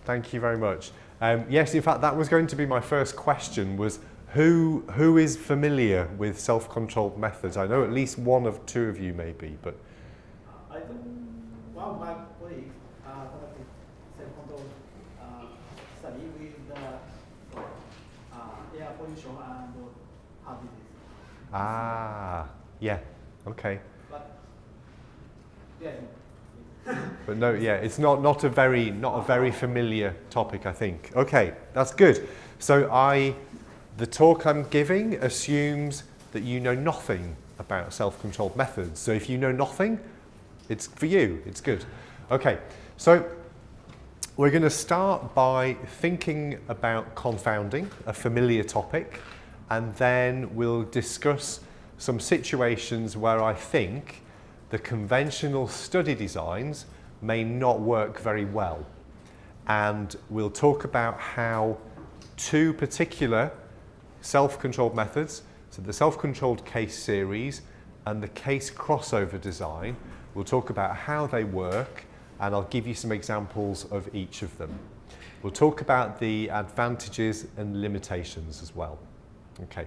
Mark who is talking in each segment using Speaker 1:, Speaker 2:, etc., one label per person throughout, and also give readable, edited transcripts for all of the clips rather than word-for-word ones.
Speaker 1: Thank you very much. Yes, in fact, that was going to be my first question, was who is familiar with self-controlled methods? I know at least one of two of you maybe, but...
Speaker 2: I think one of my colleagues conducted self-controlled study with air pollution and heart disease.
Speaker 1: Ah, yeah, okay.
Speaker 2: But, yeah.
Speaker 1: But no, yeah, it's not a very familiar topic, I think. Okay, that's good. So the talk I'm giving assumes that you know nothing about self-controlled methods. So if you know nothing, it's for you, it's good. Okay, so we're going to start by thinking about confounding, a familiar topic, and then we'll discuss some situations where I think the conventional study designs may not work very well. And we'll talk about how two particular self-controlled methods, so the self-controlled case series and the case crossover design, we'll talk about how they work, and I'll give you some examples of each of them. We'll talk about the advantages and limitations as well. Okay.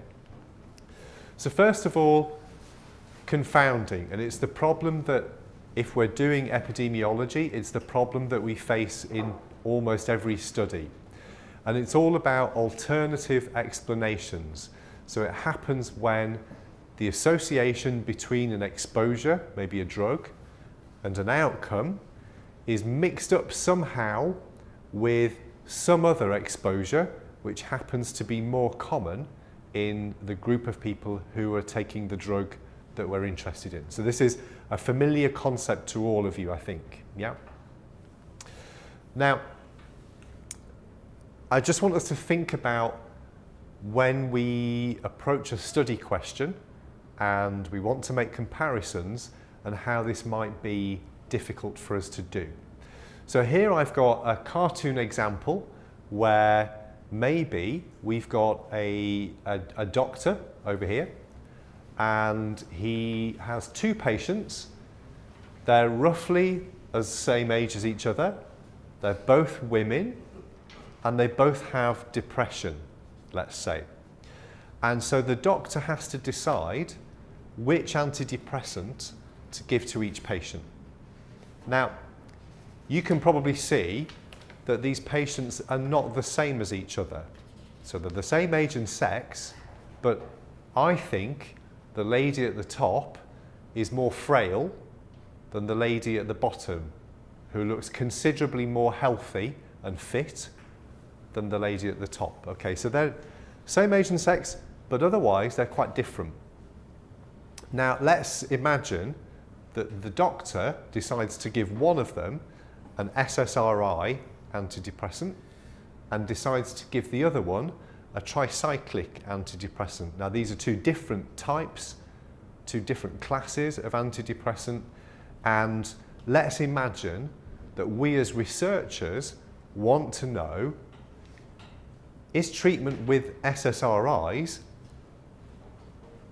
Speaker 1: So first of all, confounding, and it's the problem that if we're doing epidemiology, it's the problem that we face in almost every study. And it's all about alternative explanations. So it happens when the association between an exposure, maybe a drug, and an outcome is mixed up somehow with some other exposure, which happens to be more common in the group of people who are taking the drug that we're interested in. So this is a familiar concept to all of you, I think. Yeah. Now, I just want us to think about when we approach a study question and we want to make comparisons and how this might be difficult for us to do. So here I've got a cartoon example where maybe we've got a doctor over here, and he has two patients. They're roughly the same age as each other. They're both women, and they both have depression, let's say. And so the doctor has to decide which antidepressant to give to each patient. Now, you can probably see that these patients are not the same as each other. So they're the same age and sex, but I think the lady at the top is more frail than the lady at the bottom, who looks considerably more healthy and fit than the lady at the top. Okay, so they're same age and sex, but otherwise they're quite different. Now let's imagine that the doctor decides to give one of them an SSRI antidepressant and decides to give the other one a tricyclic antidepressant. Now these are two different types, two different classes of antidepressant, and let's imagine that we as researchers want to know, is treatment with SSRIs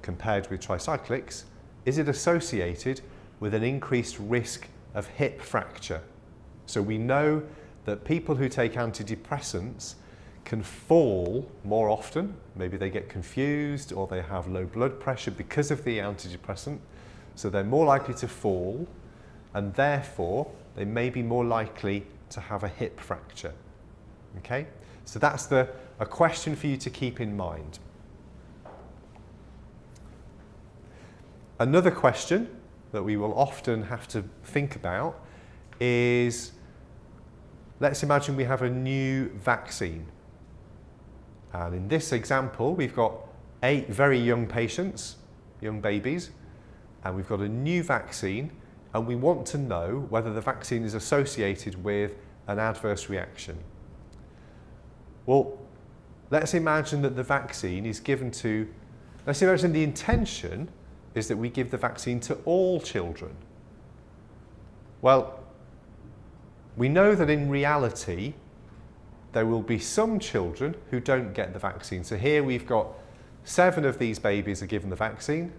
Speaker 1: compared with tricyclics, is it associated with an increased risk of hip fracture? So we know that people who take antidepressants can fall more often. Maybe they get confused or they have low blood pressure because of the antidepressant. So they're more likely to fall, and therefore they may be more likely to have a hip fracture. Okay? So that's a question for you to keep in mind. Another question that we will often have to think about is, let's imagine we have a new vaccine. And in this example, we've got 8 very young patients, young babies, and we've got a new vaccine, and we want to know whether the vaccine is associated with an adverse reaction. Well, let's imagine that the vaccine is given to, let's imagine the intention is that we give the vaccine to all children. Well, we know that in reality, there will be some children who don't get the vaccine. So here we've got 7 of these babies are given the vaccine.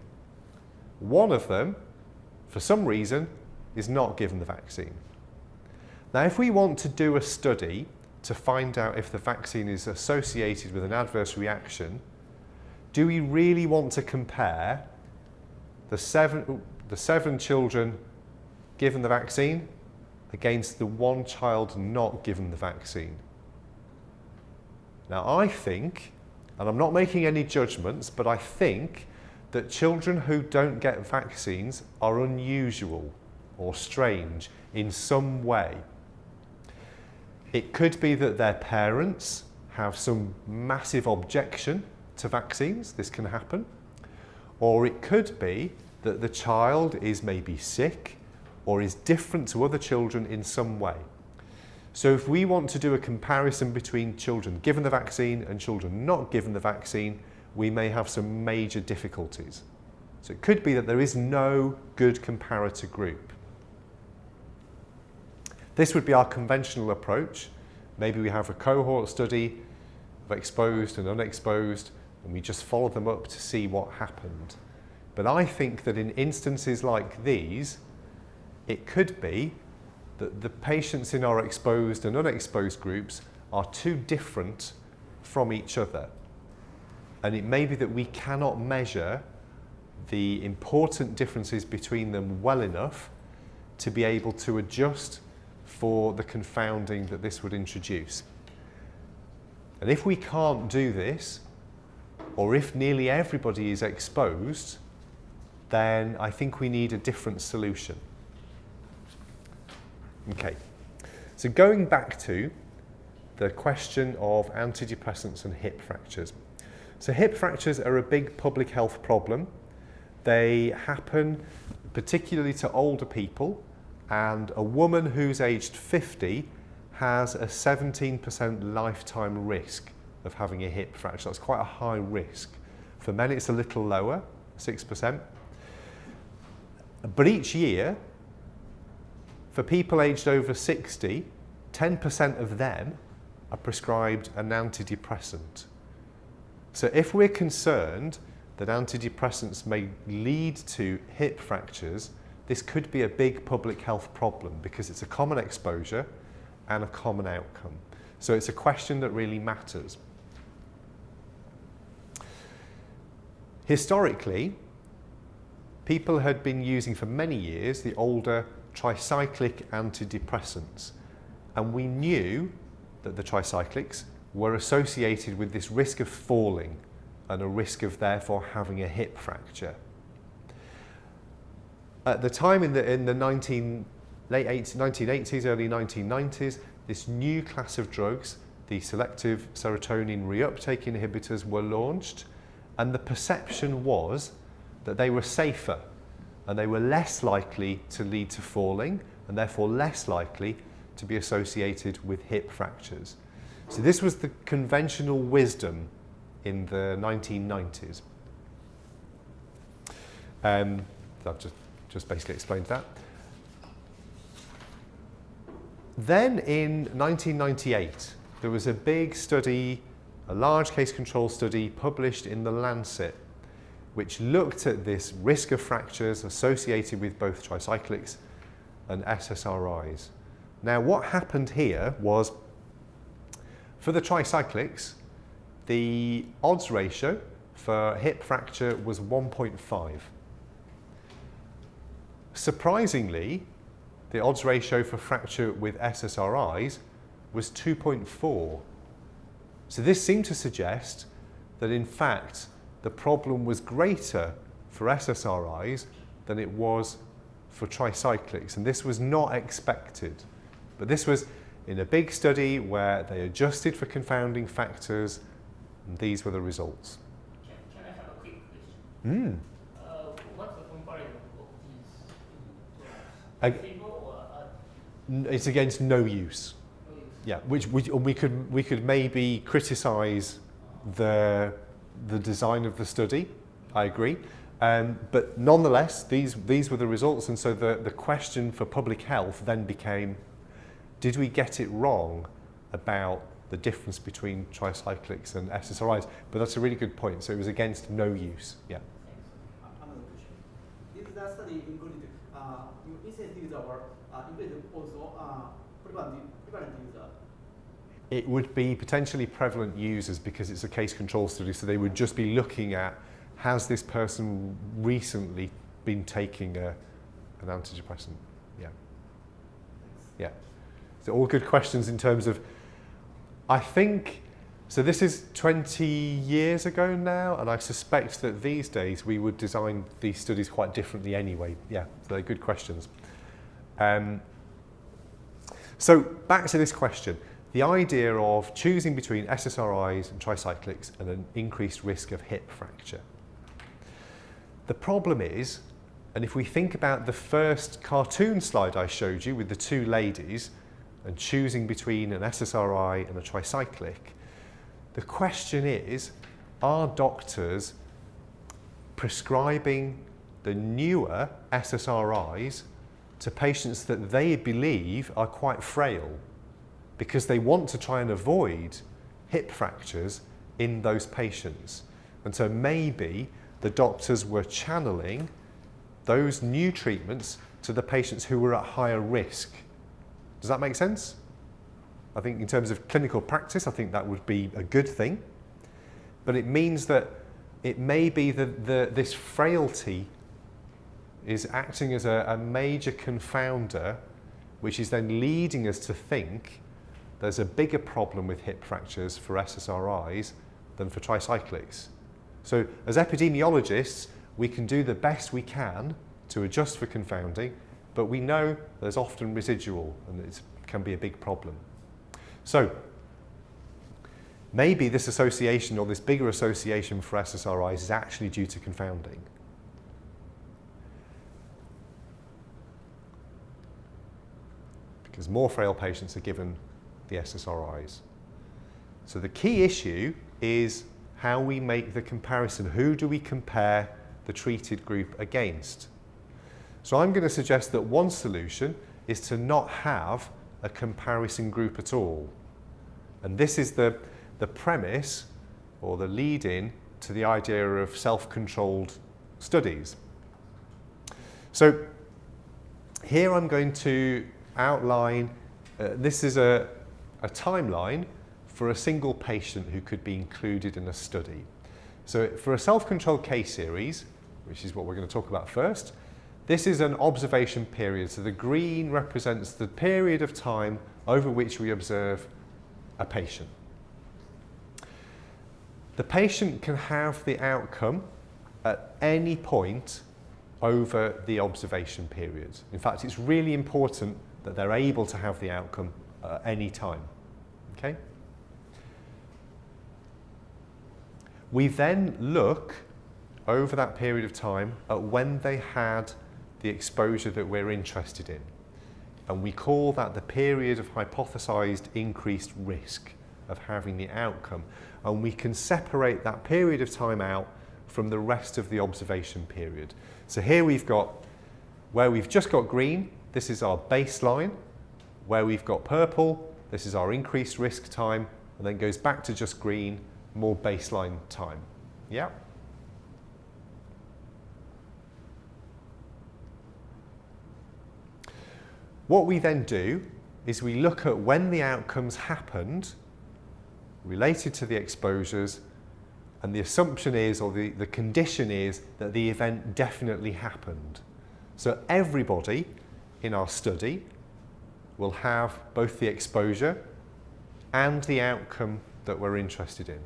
Speaker 1: One of them, for some reason, is not given the vaccine. Now, if we want to do a study to find out if the vaccine is associated with an adverse reaction, do we really want to compare the seven children given the vaccine against the one child not given the vaccine? Now I think, and I'm not making any judgments, but I think that children who don't get vaccines are unusual or strange in some way. It could be that their parents have some massive objection to vaccines. This can happen. Or it could be that the child is maybe sick or is different to other children in some way. So if we want to do a comparison between children given the vaccine and children not given the vaccine, we may have some major difficulties. So it could be that there is no good comparator group. This would be our conventional approach. Maybe we have a cohort study of exposed and unexposed, and we just follow them up to see what happened. But I think that in instances like these, it could be that the patients in our exposed and unexposed groups are too different from each other. And it may be that we cannot measure the important differences between them well enough to be able to adjust for the confounding that this would introduce. And if we can't do this, or if nearly everybody is exposed, then I think we need a different solution. Okay, so going back to the question of antidepressants and hip fractures. So hip fractures are a big public health problem. They happen particularly to older people, and a woman who's aged 50 has a 17% lifetime risk of having a hip fracture. That's quite a high risk. For men it's a little lower, 6%. But each year, for people aged over 60, 10% of them are prescribed an antidepressant. So if we're concerned that antidepressants may lead to hip fractures, this could be a big public health problem because it's a common exposure and a common outcome. So it's a question that really matters. Historically, people had been using for many years the older tricyclic antidepressants, and we knew that the tricyclics were associated with this risk of falling and a risk of therefore having a hip fracture. At the time in the late 1980s, early 1990s, this new class of drugs, the selective serotonin reuptake inhibitors, were launched, and the perception was that they were safer and they were less likely to lead to falling and therefore less likely to be associated with hip fractures. So this was the conventional wisdom in the 1990s. I've just basically explained that. Then in 1998, there was a big study, a large case control study published in The Lancet, which looked at this risk of fractures associated with both tricyclics and SSRIs. Now, what happened here was, for the tricyclics, the odds ratio for hip fracture was 1.5. Surprisingly, the odds ratio for fracture with SSRIs was 2.4. So this seemed to suggest that in fact the problem was greater for SSRIs than it was for tricyclics, and this was not expected. But this was in a big study where they adjusted for confounding factors, and these were the results.
Speaker 3: Can I have a quick question? What's the comparison of these two drugs?
Speaker 1: It's against no use.
Speaker 3: No use.
Speaker 1: Yeah, which we could maybe criticise the design of the study. I agree, but nonetheless, these were the results, and so the question for public health then became: did we get it wrong about the difference between tricyclics and SSRIs? But that's a really good point. So it was against no use. Yeah.
Speaker 2: Another question. Did the study include incident user or include also prevalent user?
Speaker 1: it would be potentially prevalent users because it's a case control study, so they would just be looking at, has this person recently been taking an antidepressant? Yeah. Yeah. So all good questions in terms of, I think, so this is 20 years ago now, and I suspect that these days we would design these studies quite differently anyway. Yeah, so they're good questions. So back to this question. The idea of choosing between SSRIs and tricyclics and an increased risk of hip fracture. The problem is, and if we think about the first cartoon slide I showed you with the two ladies and choosing between an SSRI and a tricyclic, the question is, are doctors prescribing the newer SSRIs to patients that they believe are quite frail because they want to try and avoid hip fractures in those patients? And so maybe the doctors were channeling those new treatments to the patients who were at higher risk. Does that make sense? I think in terms of clinical practice, I think that would be a good thing. But it means that it may be that this frailty is acting as a major confounder, which is then leading us to think there's a bigger problem with hip fractures for SSRIs than for tricyclics. So as epidemiologists, we can do the best we can to adjust for confounding, but we know there's often residual and it can be a big problem. So maybe this association or this bigger association for SSRIs is actually due to confounding. Because more frail patients are given the SSRIs. So the key issue is how we make the comparison. Who do we compare the treated group against? So I'm going to suggest that one solution is to not have a comparison group at all. And this is the premise or the lead-in to the idea of self-controlled studies. So here I'm going to outline, this is a timeline for a single patient who could be included in a study. So for a self-controlled case series, which is what we're going to talk about first, this is an observation period. So the green represents the period of time over which we observe a patient. The patient can have the outcome at any point over the observation period. In fact, it's really important that they're able to have the outcome at any time. Okay? We then look over that period of time at when they had the exposure that we're interested in. And we call that the period of hypothesized increased risk of having the outcome. And we can separate that period of time out from the rest of the observation period. So here we've got, where we've just got green, this is our baseline. Where we've got purple, this is our increased risk time, and then goes back to just green, more baseline time. Yeah? What we then do is we look at when the outcomes happened related to the exposures, and the assumption is, or the condition is, that the event definitely happened. So everybody in our study will have both the exposure and the outcome that we're interested in.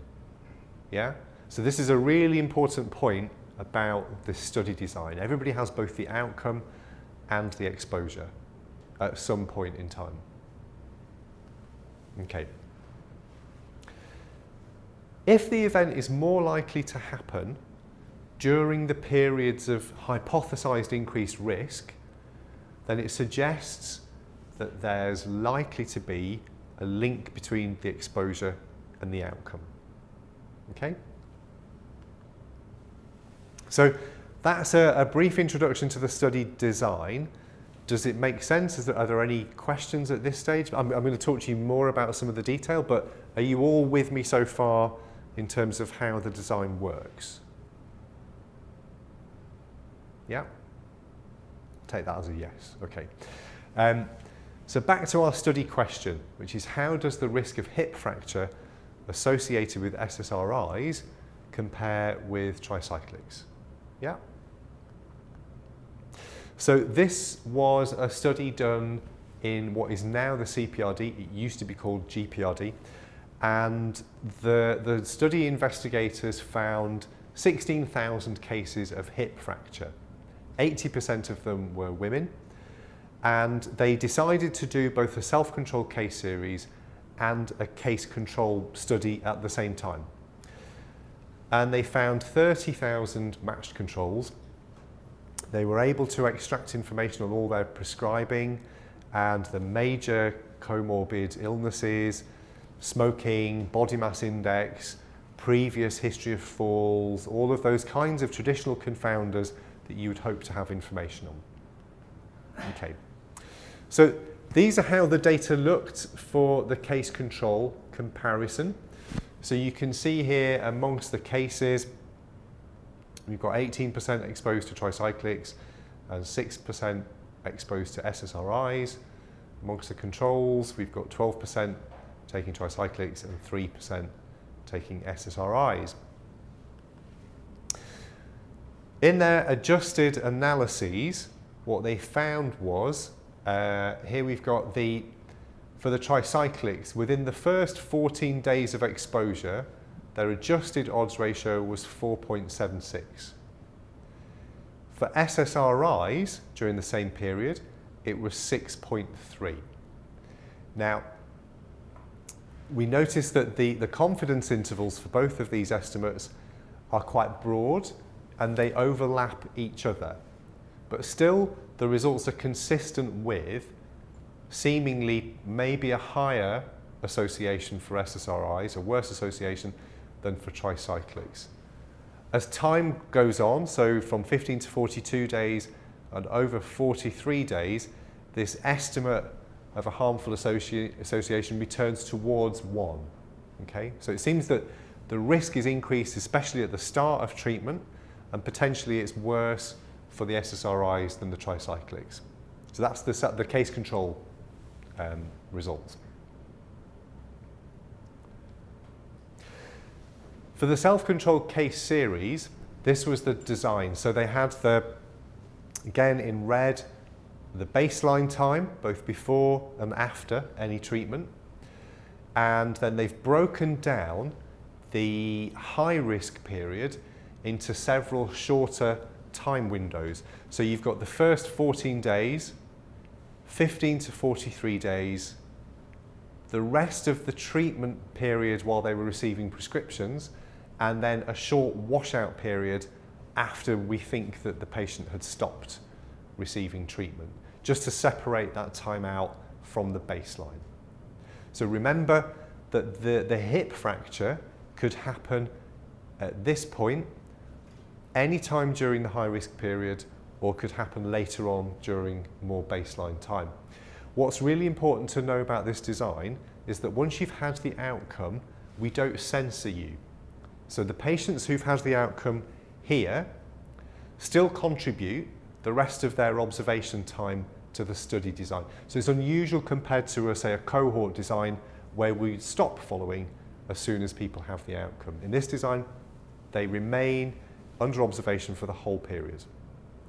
Speaker 1: Yeah? So this is a really important point about this study design. Everybody has both the outcome and the exposure at some point in time. Okay. If the event is more likely to happen during the periods of hypothesized increased risk, then it suggests that there's likely to be a link between the exposure and the outcome. Okay? So that's a brief introduction to the study design. Does it make sense? Are there any questions at this stage? I'm going to talk to you more about some of the detail, but are you all with me so far in terms of how the design works? Yeah? Take that as a yes. Okay. So back to our study question, which is how does the risk of hip fracture associated with SSRIs compare with tricyclics? Yeah. So this was a study done in what is now the CPRD. It used to be called GPRD. And the study investigators found 16,000 cases of hip fracture. 80% of them were women. And they decided to do both a self-controlled case series and a case control study at the same time. And they found 30,000 matched controls. They were able to extract information on all their prescribing and the major comorbid illnesses, smoking, body mass index, previous history of falls, all of those kinds of traditional confounders that you would hope to have information on. Okay. So these are how the data looked for the case control comparison. So you can see here amongst the cases, we've got 18% exposed to tricyclics and 6% exposed to SSRIs. Amongst the controls, we've got 12% taking tricyclics and 3% taking SSRIs. In their adjusted analyses, what they found was, here we've got for the tricyclics, within the first 14 days of exposure, their adjusted odds ratio was 4.76. For SSRIs, during the same period, it was 6.3. Now, we notice that the confidence intervals for both of these estimates are quite broad and they overlap each other. But still, the results are consistent with seemingly maybe a higher association for SSRIs, a worse association than for tricyclics. As time goes on, so from 15 to 42 days and over 43 days, this estimate of a harmful association returns towards 1. Okay? So it seems that the risk is increased, especially at the start of treatment, and potentially it's worse for the SSRIs than the tricyclics. So that's the case control results. For the self-controlled case series, this was the design. So they had again in red, the baseline time, both before and after any treatment. And then they've broken down the high-risk period into several shorter time windows. So you've got the first 14 days, 15 to 43 days, the rest of the treatment period while they were receiving prescriptions, and then a short washout period after we think that the patient had stopped receiving treatment, just to separate that time out from the baseline. So remember that the hip fracture could happen at this point, any time during the high risk period, or could happen later on during more baseline time. What's really important to know about this design is that once you've had the outcome, we don't censor you. So the patients who've had the outcome here still contribute the rest of their observation time to the study design. So it's unusual compared to, say, a cohort design where we stop following as soon as people have the outcome. In this design, they remain under observation for the whole period.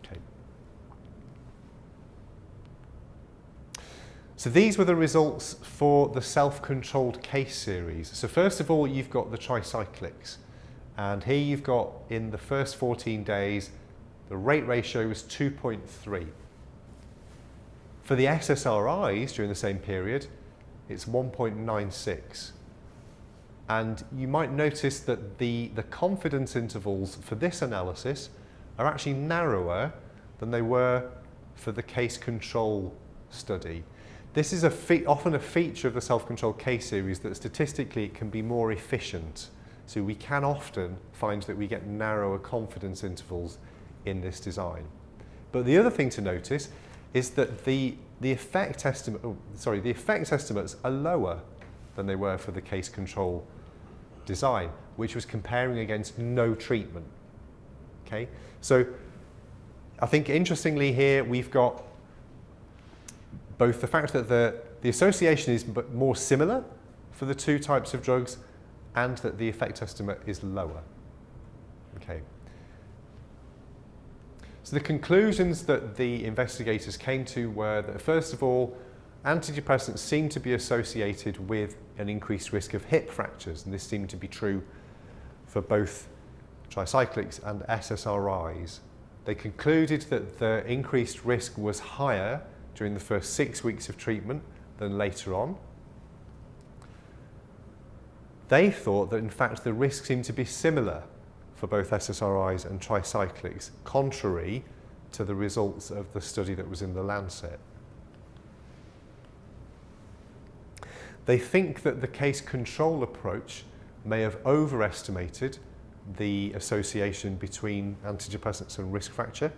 Speaker 1: Okay. So these were the results for the self-controlled case series. So first of all, you've got the tricyclics. And here you've got, in the first 14 days, the rate ratio was 2.3. For the SSRIs during the same period, it's 1.96. And you might notice that the confidence intervals for this analysis are actually narrower than they were for the case control study. This is often a feature of the self-controlled case series, that statistically it can be more efficient. So we can often find that we get narrower confidence intervals in this design. But the other thing to notice is that the effect estimates are lower than they were for the case control design, which was comparing against no treatment. Okay, so I think interestingly here we've got both the fact that the association is more similar for the two types of drugs and that the effect estimate is lower. Okay. So the conclusions that the investigators came to were that, first of all, antidepressants seem to be associated with an increased risk of hip fractures, and this seemed to be true for both tricyclics and SSRIs. They concluded that the increased risk was higher during the first 6 weeks of treatment than later on. They thought that, in fact, the risk seemed to be similar for both SSRIs and tricyclics, contrary to the results of the study that was in the Lancet. They think that the case control approach may have overestimated the association between antidepressants and risk fracture,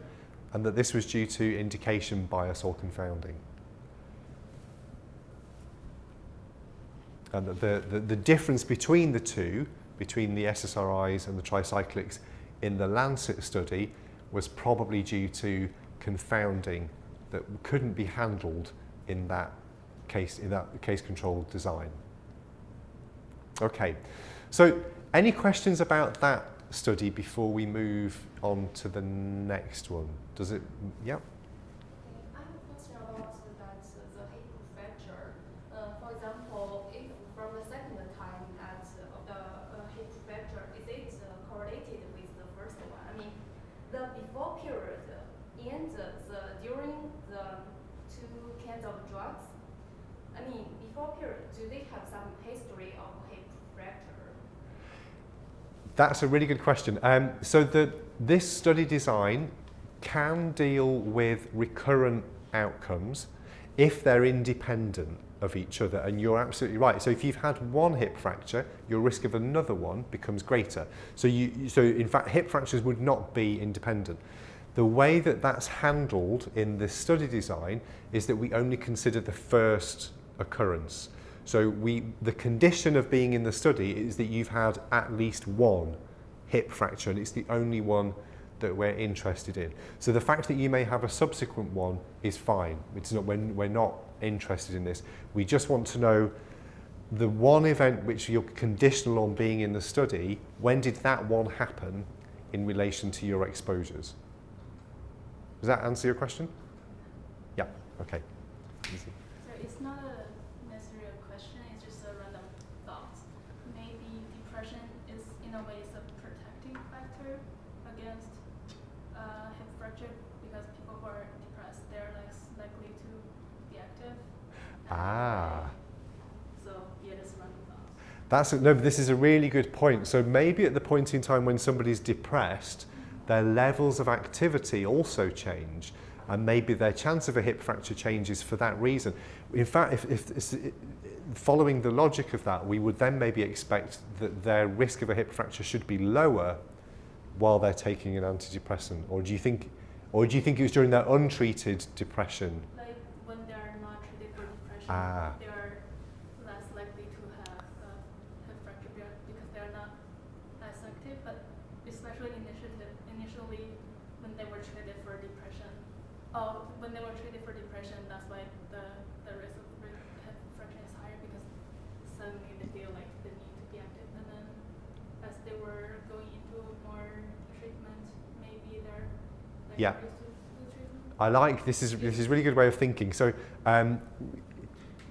Speaker 1: and that this was due to indication bias or confounding. And that the difference between the two, between the SSRIs and the tricyclics in the Lancet study, was probably due to confounding that couldn't be handled in that case control design. Okay, so any questions about that study before we move on to the next one? Does it? Yeah.
Speaker 4: I have a question about that the hip fracture. For example, if from the second time at the hip fracture, is it correlated with the first one? I mean, the before period and during the two kinds of drugs. I mean, before period, do they have some history of hip fracture?
Speaker 1: That's a really good question. So this study design can deal with recurrent outcomes if they're independent of each other, and you're absolutely right. So if you've had one hip fracture, your risk of another one becomes greater. So in fact, hip fractures would not be independent. The way that that's handled in this study design is that we only consider the first occurrence. So the condition of being in the study is that you've had at least one hip fracture, and it's the only one that we're interested in. So the fact that you may have a subsequent one is fine. It's not, we're not interested in this. We just want to know the one event which you're conditional on being in the study, when did that one happen in relation to your exposures? Does that answer your question? Yeah, okay. Easy.
Speaker 5: So it's not necessarily a question, it's just a random thought. Maybe depression is, in a way, is a protective factor against hip fracture, because people who are depressed, they're less likely to be active. So yeah, that's a random thought.
Speaker 1: No, but this is a really good point. So maybe at the point in time when somebody's depressed, their levels of activity also change, and maybe their chance of a hip fracture changes for that reason. In fact, if following the logic of that, we would then maybe expect that their risk of a hip fracture should be lower while they're taking an antidepressant. Or do you think it was during their untreated depression?
Speaker 5: Like when they're not treated for depression,
Speaker 1: Ah.
Speaker 5: they are less likely to have hip fracture because they're not as active. But especially initially when they were treated for depression, that's why the risk of hip fracture is higher, because suddenly they feel like they need to be active, and then as they were going into more treatment, maybe they're like
Speaker 1: Yeah.
Speaker 5: used to treatment.
Speaker 1: I like this is a really good way of thinking. So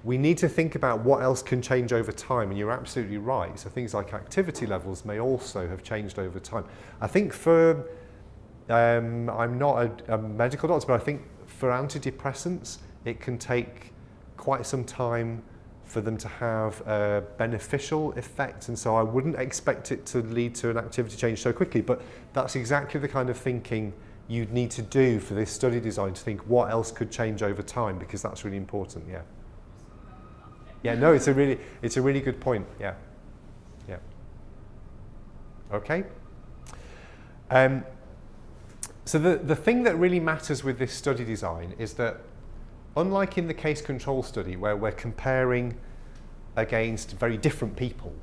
Speaker 1: we need to think about what else can change over time, and you're absolutely right. So things like activity levels may also have changed over time. I think for I'm not a medical doctor, but I think for antidepressants, it can take quite some time for them to have a beneficial effect, and so I wouldn't expect it to lead to an activity change so quickly. But that's exactly the kind of thinking you'd need to do for this study design, to think what else could change over time, because that's really important. Yeah. Yeah. No, it's a really good point. Yeah. Yeah. Okay. So the thing that really matters with this study design is that, unlike in the case control study where we're comparing against very different people,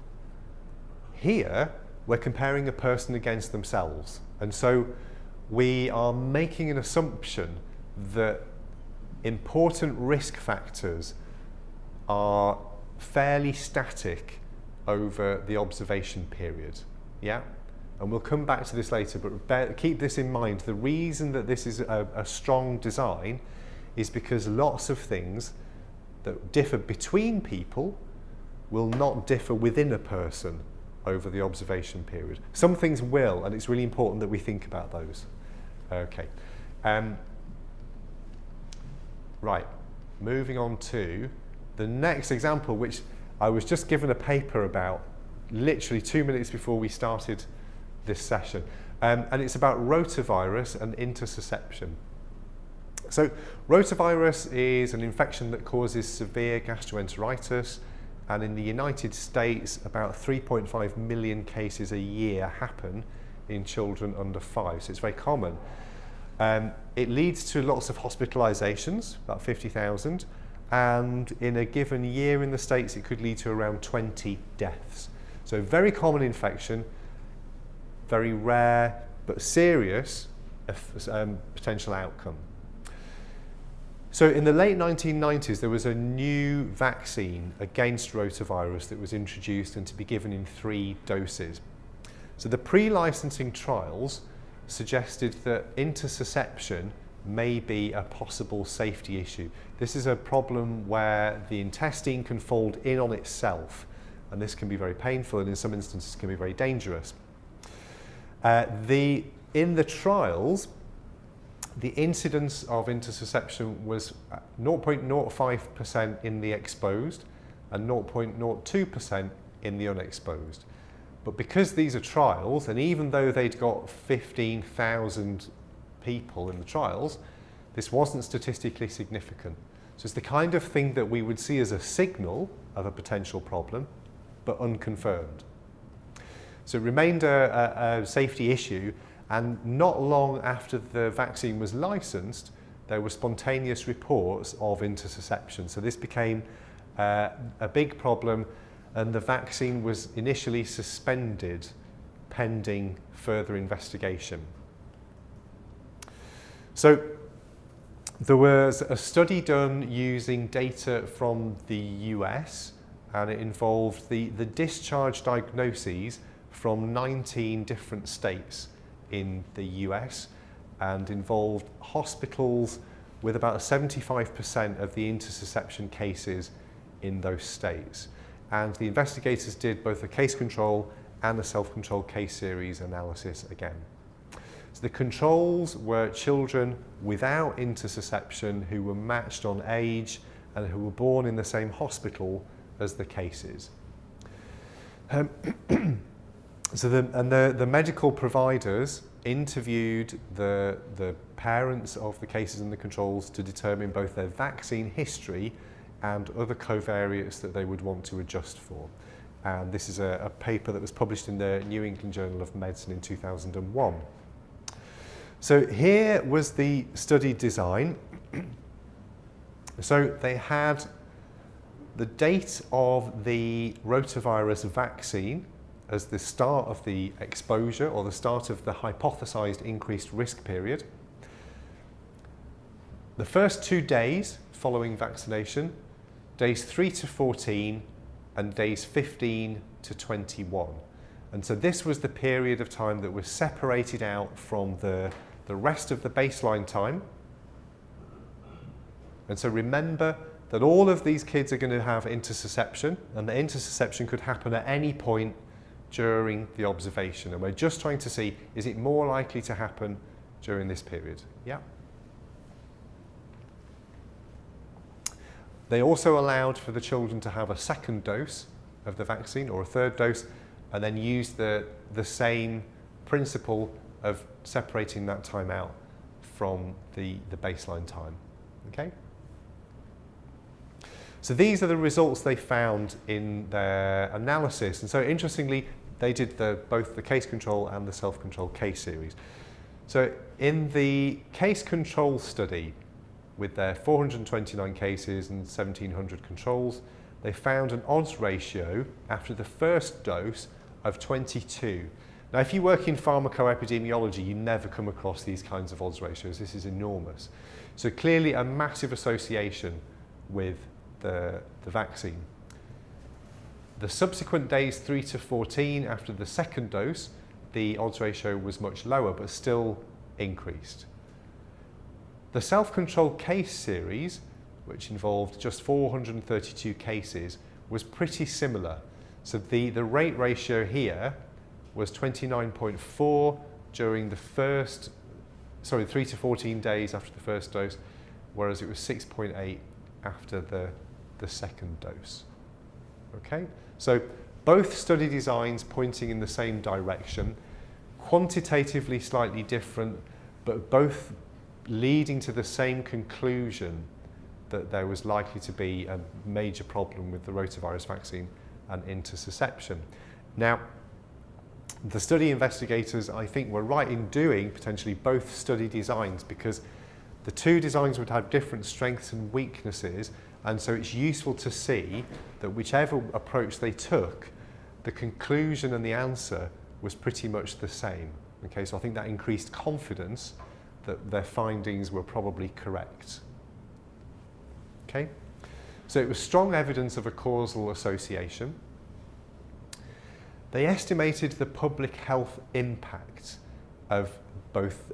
Speaker 1: here we're comparing a person against themselves. And so we are making an assumption that important risk factors are fairly static over the observation period. Yeah? And we'll come back to this later, but keep this in mind. The reason that this is a strong design is because lots of things that differ between people will not differ within a person over the observation period. Some things will, and it's really important that we think about those. Okay. Right, moving on to the next example, which I was just given a paper about literally 2 minutes before we started this session. And it's about rotavirus and intussusception. So rotavirus is an infection that causes severe gastroenteritis, and in the United States about 3.5 million cases a year happen in children under 5, so it's very common. It leads to lots of hospitalizations, about 50,000, and in a given year in the States it could lead to around 20 deaths. So very common infection, very rare but serious potential outcome. So in the late 1990s there was a new vaccine against rotavirus that was introduced and to be given in 3 doses. So the pre-licensing trials suggested that intussusception may be a possible safety issue. This is a problem where the intestine can fold in on itself, and this can be very painful and in some instances can be very dangerous. In the trials, the incidence of intussusception was 0.05% in the exposed and 0.02% in the unexposed. But because these are trials, and even though they'd got 15,000 people in the trials, this wasn't statistically significant. So it's the kind of thing that we would see as a signal of a potential problem, but unconfirmed. So it remained a safety issue, and not long after the vaccine was licensed, there were spontaneous reports of intussusception. So this became a big problem, and the vaccine was initially suspended pending further investigation. So there was a study done using data from the US, and it involved the discharge diagnoses from 19 different states in the US, and involved hospitals with about 75% of the intussusception cases in those states. And the investigators did both a case control and a self-control case series analysis again. So the controls were children without intussusception who were matched on age and who were born in the same hospital as the cases. So the medical providers interviewed the parents of the cases and the controls to determine both their vaccine history and other covariates that they would want to adjust for. And this is a paper that was published in the New England Journal of Medicine in 2001. So here was the study design. So they had the date of the rotavirus vaccine as the start of the exposure, or the start of the hypothesized increased risk period. The first 2 days following vaccination, days 3 to 14 and days 15 to 21. And so this was the period of time that was separated out from the rest of the baseline time. And so remember that all of these kids are going to have intussusception, and the intussusception could happen at any point during the observation. And we're just trying to see, is it more likely to happen during this period? Yeah. They also allowed for the children to have a second dose of the vaccine, or a third dose, and then use the same principle of separating that time out from the baseline time. Okay? So these are the results they found in their analysis. And so interestingly, they did both the case control and the self-control case series. So in the case control study, with their 429 cases and 1,700 controls, they found an odds ratio after the first dose of 22. Now, if you work in pharmacoepidemiology, you never come across these kinds of odds ratios. This is enormous. So clearly a massive association with the vaccine. The subsequent days 3 to 14 after the second dose, the odds ratio was much lower, but still increased. The self-controlled case series, which involved just 432 cases, was pretty similar. So the rate ratio here was 29.4 during the 3 to 14 days after the first dose, whereas it was 6.8 after the second dose. Okay, so both study designs pointing in the same direction, quantitatively slightly different, but both leading to the same conclusion that there was likely to be a major problem with the rotavirus vaccine and intussusception. Now, the study investigators, I think, were right in doing potentially both study designs, because the two designs would have different strengths and weaknesses, and so it's useful to see that whichever approach they took, the conclusion and the answer was pretty much the same. Okay, so I think that increased confidence that their findings were probably correct. Okay, so it was strong evidence of a causal association. They estimated the public health impact of both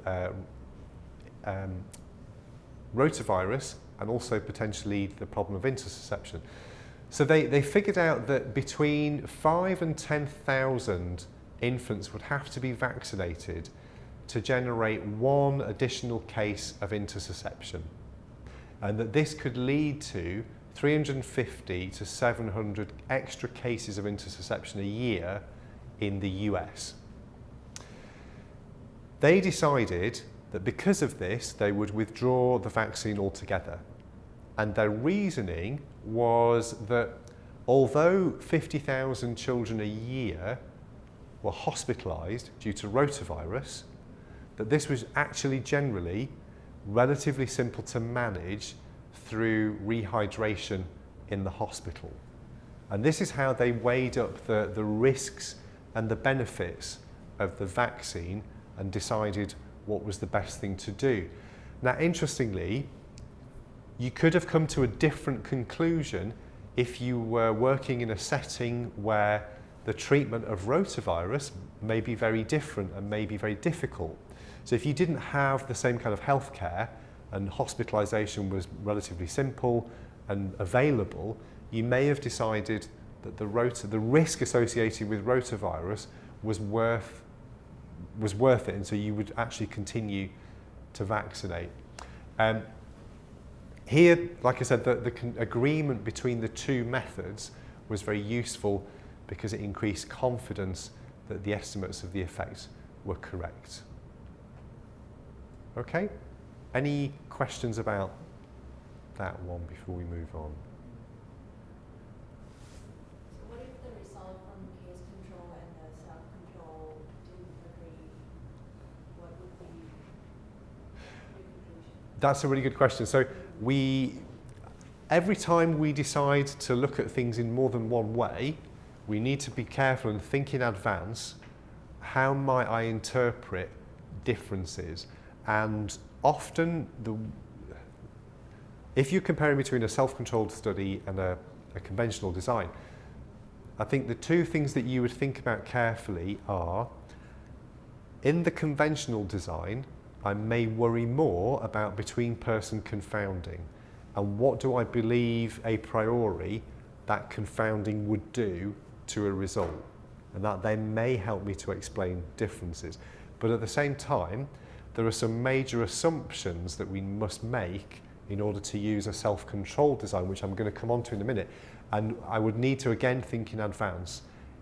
Speaker 1: rotavirus and also potentially the problem of intussusception. So they figured out that between 5,000 and 10,000 infants would have to be vaccinated to generate one additional case of intussusception, and that this could lead to 350 to 700 extra cases of intussusception a year in the US. They decided that because of this, they would withdraw the vaccine altogether. And their reasoning was that although 50,000 children a year were hospitalised due to rotavirus, that this was actually generally relatively simple to manage through rehydration in the hospital. And this is how they weighed up the risks and the benefits of the vaccine and decided what was the best thing to do. Now, interestingly, you could have come to a different conclusion if you were working in a setting where the treatment of rotavirus may be very different and may be very difficult. So if you didn't have the same kind of healthcare and hospitalisation was relatively simple and available, you may have decided that the risk associated with rotavirus was worth it, and so you would actually continue to vaccinate. Here, like I said, the agreement between the two methods was very useful because it increased confidence that the estimates of the effect were correct. Okay, any questions about that one before we move on?
Speaker 6: So what if the result from case control and the self-control didn't agree? What would be your conclusion?
Speaker 1: That's a really good question. So every time we decide to look at things in more than one way, we need to be careful and think in advance, how might I interpret differences? And often, if you're comparing between a self-controlled study and a conventional design, I think the two things that you would think about carefully are, in the conventional design, I may worry more about between-person confounding, and what do I believe a priori that confounding would do to a result, and that then may help me to explain differences. But at the same time, there are some major assumptions that we must make in order to use a self-controlled design, which I'm going to come on to in a minute. And I would need to again think in advance,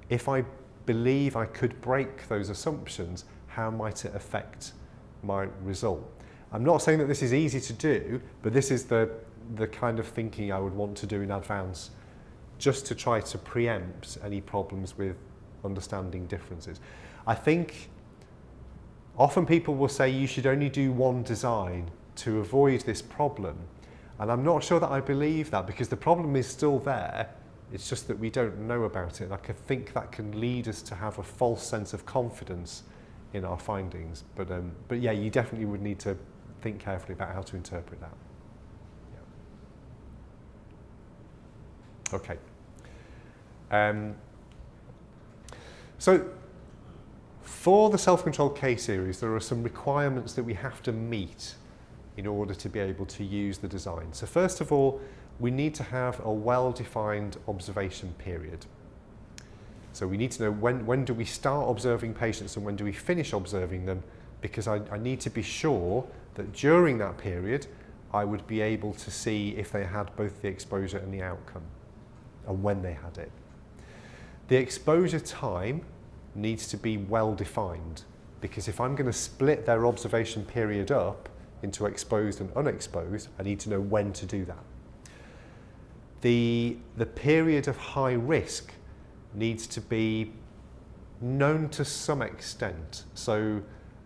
Speaker 1: if I believe I could break those assumptions, how might it affect my result? I'm not saying that this is easy to do, but this is the kind of thinking I would want to do in advance, just to try to preempt any problems with understanding differences. I think often people will say you should only do one design to avoid this problem. And I'm not sure that I believe that, because the problem is still there. It's just that we don't know about it. And I think that can lead us to have a false sense of confidence in our findings. But yeah, you definitely would need to think carefully about how to interpret that. Yeah. Okay. So for the self-controlled case series, there are some requirements that we have to meet in order to be able to use the design. So first of all, we need to have a well-defined observation period. So we need to know when do we start observing patients and when do we finish observing them, because I need to be sure that during that period I would be able to see if they had both the exposure and the outcome and when they had it. The exposure time needs to be well defined, because if I'm going to split their observation period up into exposed and unexposed, I need to know when to do that. The period of high risk needs to be known to some extent. So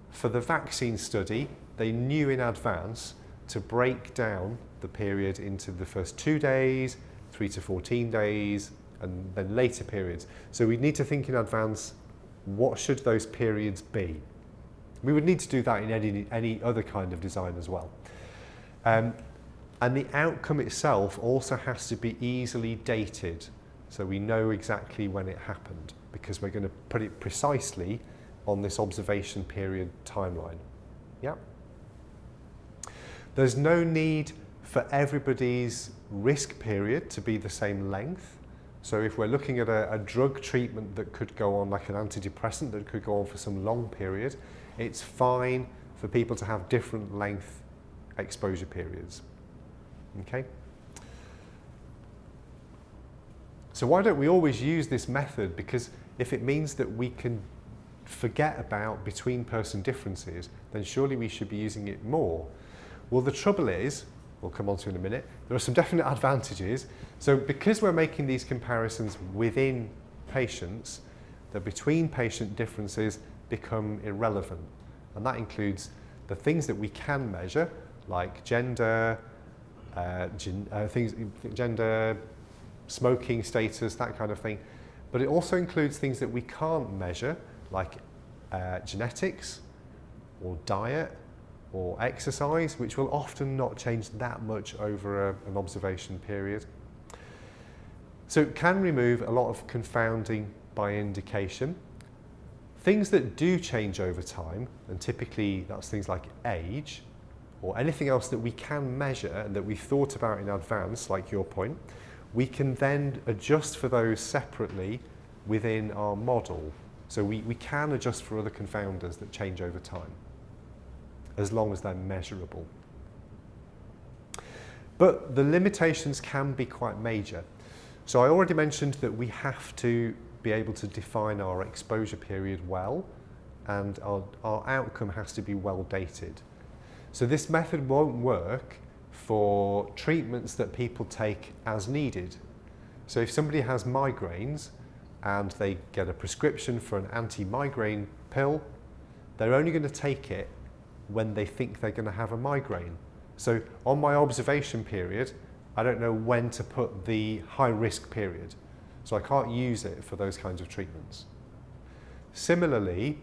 Speaker 1: for the vaccine study, they knew in advance to break down the period into the first 2 days, 3 to 14 days, and then later periods. So we need to think in advance, what should those periods be? We would need to do that in any other kind of design as well. And the outcome itself also has to be easily dated, so we know exactly when it happened, because we're going to put it precisely on this observation period timeline. Yeah. There's no need for everybody's risk period to be the same length. So if we're looking at a drug treatment that could go on, like an antidepressant that could go on for some long period, it's fine for people to have different length exposure periods. Okay? So why don't we always use this method? Because if it means that we can forget about between-person differences, then surely we should be using it more. Well, the trouble is, we'll come on to in a minute, there are some definite advantages. So because we're making these comparisons within patients, the between-patient differences become irrelevant. And that includes the things that we can measure, like gender, gender, smoking status, that kind of thing. But it also includes things that we can't measure, like genetics, or diet, or exercise, which will often not change that much over an observation period. So it can remove a lot of confounding by indication. Things that do change over time, and typically that's things like age, or anything else that we can measure and that we thought about in advance, like your point, we can then adjust for those separately within our model. So we can adjust for other confounders that change over time, as long as they're measurable. But the limitations can be quite major. So I already mentioned that we have to be able to define our exposure period well, and our outcome has to be well dated. So this method won't work for treatments that people take as needed. So if somebody has migraines and they get a prescription for an anti-migraine pill, they're only going to take it when they think they're going to have a migraine. So on my observation period, I don't know when to put the high risk period. So I can't use it for those kinds of treatments. Similarly,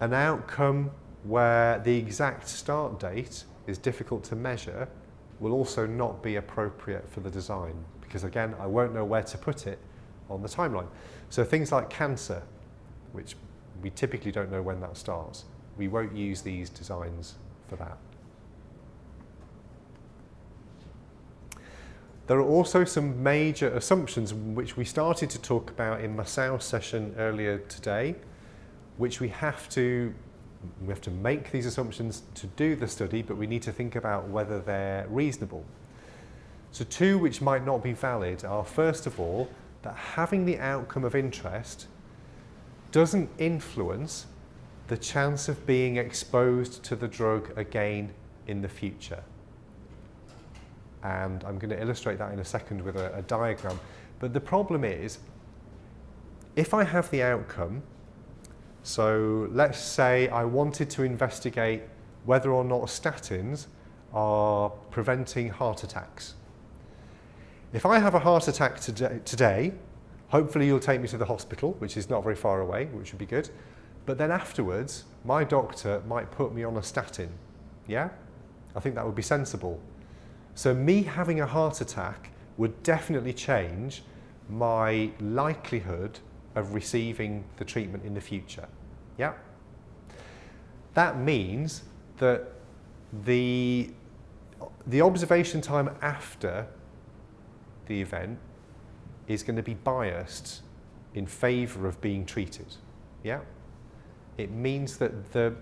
Speaker 1: an outcome where the exact start date is difficult to measure will also not be appropriate for the design, because again, I won't know where to put it on the timeline. So things like cancer, which we typically don't know when that starts, we won't use these designs for that. There are also some major assumptions which we started to talk about in Massao's session earlier today, which we have to make these assumptions to do the study, but we need to think about whether they're reasonable. So two which might not be valid are, first of all, that having the outcome of interest doesn't influence the chance of being exposed to the drug again in the future. And I'm going to illustrate that in a second with a diagram. But the problem is, if I have the outcome, so let's say I wanted to investigate whether or not statins are preventing heart attacks. If I have a heart attack today, hopefully you'll take me to the hospital, which is not very far away, which would be good. But then afterwards, my doctor might put me on a statin. Yeah? I think that would be sensible. So me having a heart attack would definitely change my likelihood of receiving the treatment in the future. Yeah? That means that the observation time after the event is going to be biased in favour of being treated. Yeah? It means that the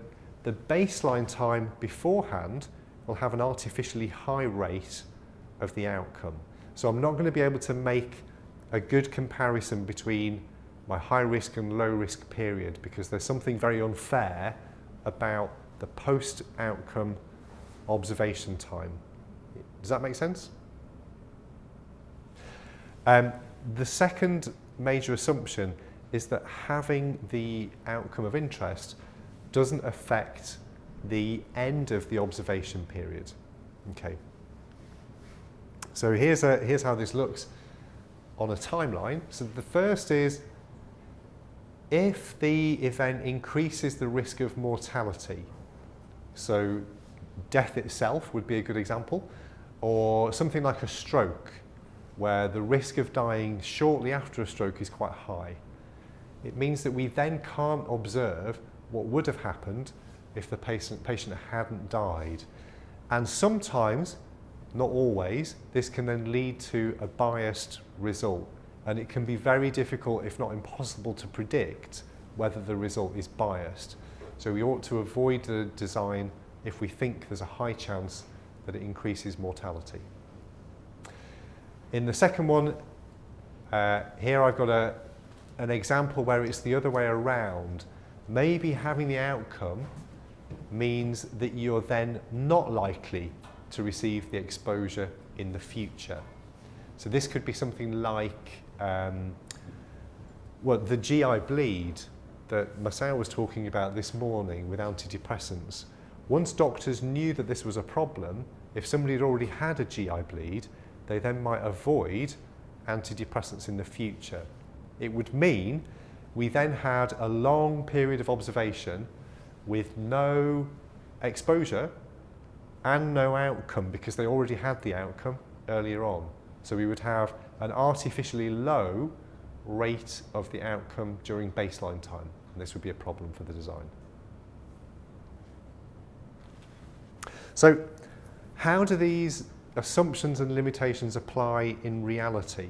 Speaker 1: baseline time beforehand will have an artificially high rate of the outcome. So I'm not going to be able to make a good comparison between my high risk and low risk period, because there's something very unfair about the post-outcome observation time. Does that make sense? The second major assumption is that having the outcome of interest doesn't affect the end of the observation period. Okay. So here's how this looks on a timeline. So the first is, if the event increases the risk of mortality, so death itself would be a good example, or something like a stroke, where the risk of dying shortly after a stroke is quite high. It means that we then can't observe what would have happened if the patient hadn't died. And sometimes, not always, this can then lead to a biased result. And it can be very difficult, if not impossible, to predict whether the result is biased. So we ought to avoid the design if we think there's a high chance that it increases mortality. In the second one, here I've got an example where it's the other way around. Maybe having the outcome means that you're then not likely to receive the exposure in the future. So this could be something like, well, the GI bleed that Masao was talking about this morning with antidepressants. Once doctors knew that this was a problem, if somebody had already had a GI bleed, they then might avoid antidepressants in the future. It would mean we then had a long period of observation with no exposure and no outcome, because they already had the outcome earlier on. So we would have an artificially low rate of the outcome during baseline time, and this would be a problem for the design. So how do these assumptions and limitations apply in reality?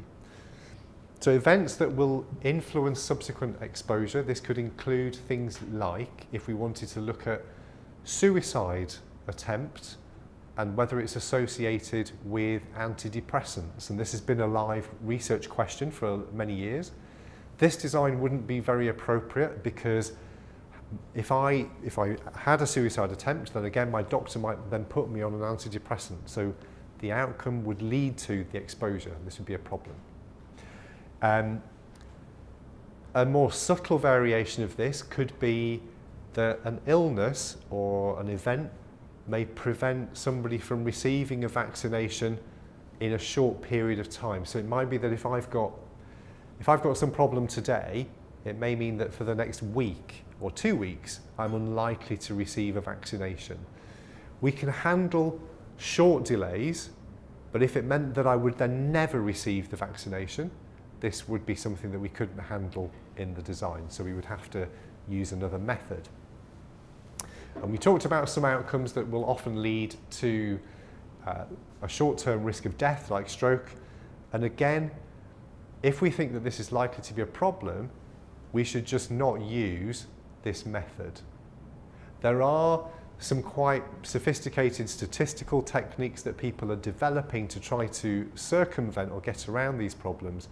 Speaker 1: So events that will influence subsequent exposure, this could include things like, if we wanted to look at suicide attempt and whether it's associated with antidepressants, and this has been a live research question for many years. This design wouldn't be very appropriate, because if I had a suicide attempt, then again my doctor might then put me on an antidepressant, so the outcome would lead to the exposure, and this would be a problem. A more subtle variation of this could be that an illness or an event may prevent somebody from receiving a vaccination in a short period of time. So it might be that if I've got some problem today, it may mean that for the next week or 2 weeks, I'm unlikely to receive a vaccination. We can handle short delays, but if it meant that I would then never receive the vaccination, this would be something that we couldn't handle in the design, so we would have to use another method. And we talked about some outcomes that will often lead to a short-term risk of death, like stroke. And again, if we think that this is likely to be a problem, we should just not use this method. There are some quite sophisticated statistical techniques that people are developing to try to circumvent or get around these problems.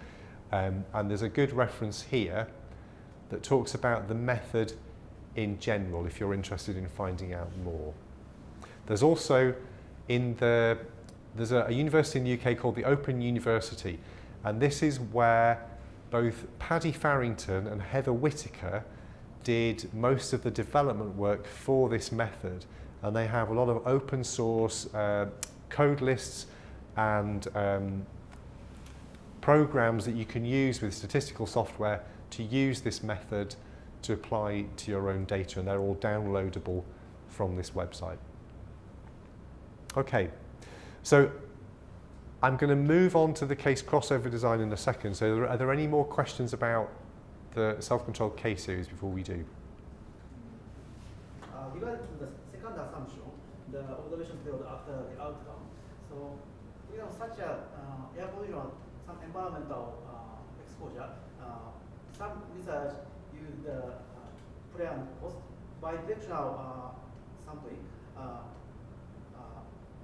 Speaker 1: And there's a good reference here that talks about the method in general, if you're interested in finding out more. There's also there's a university in the UK called the Open University, and this is where both Paddy Farrington and Heather Whittaker did most of the development work for this method, and they have a lot of open source code lists and programs that you can use with statistical software to use this method to apply to your own data, and they're all downloadable from this website. Okay, so I'm going to move on to the case crossover design in a second. So are there any more questions about the self-controlled case series before we do?
Speaker 2: Regarding to the second assumption, the observation period after the outcome. So, such a air pollution, some environmental exposure, some research use the pre and post bidirectional sampling.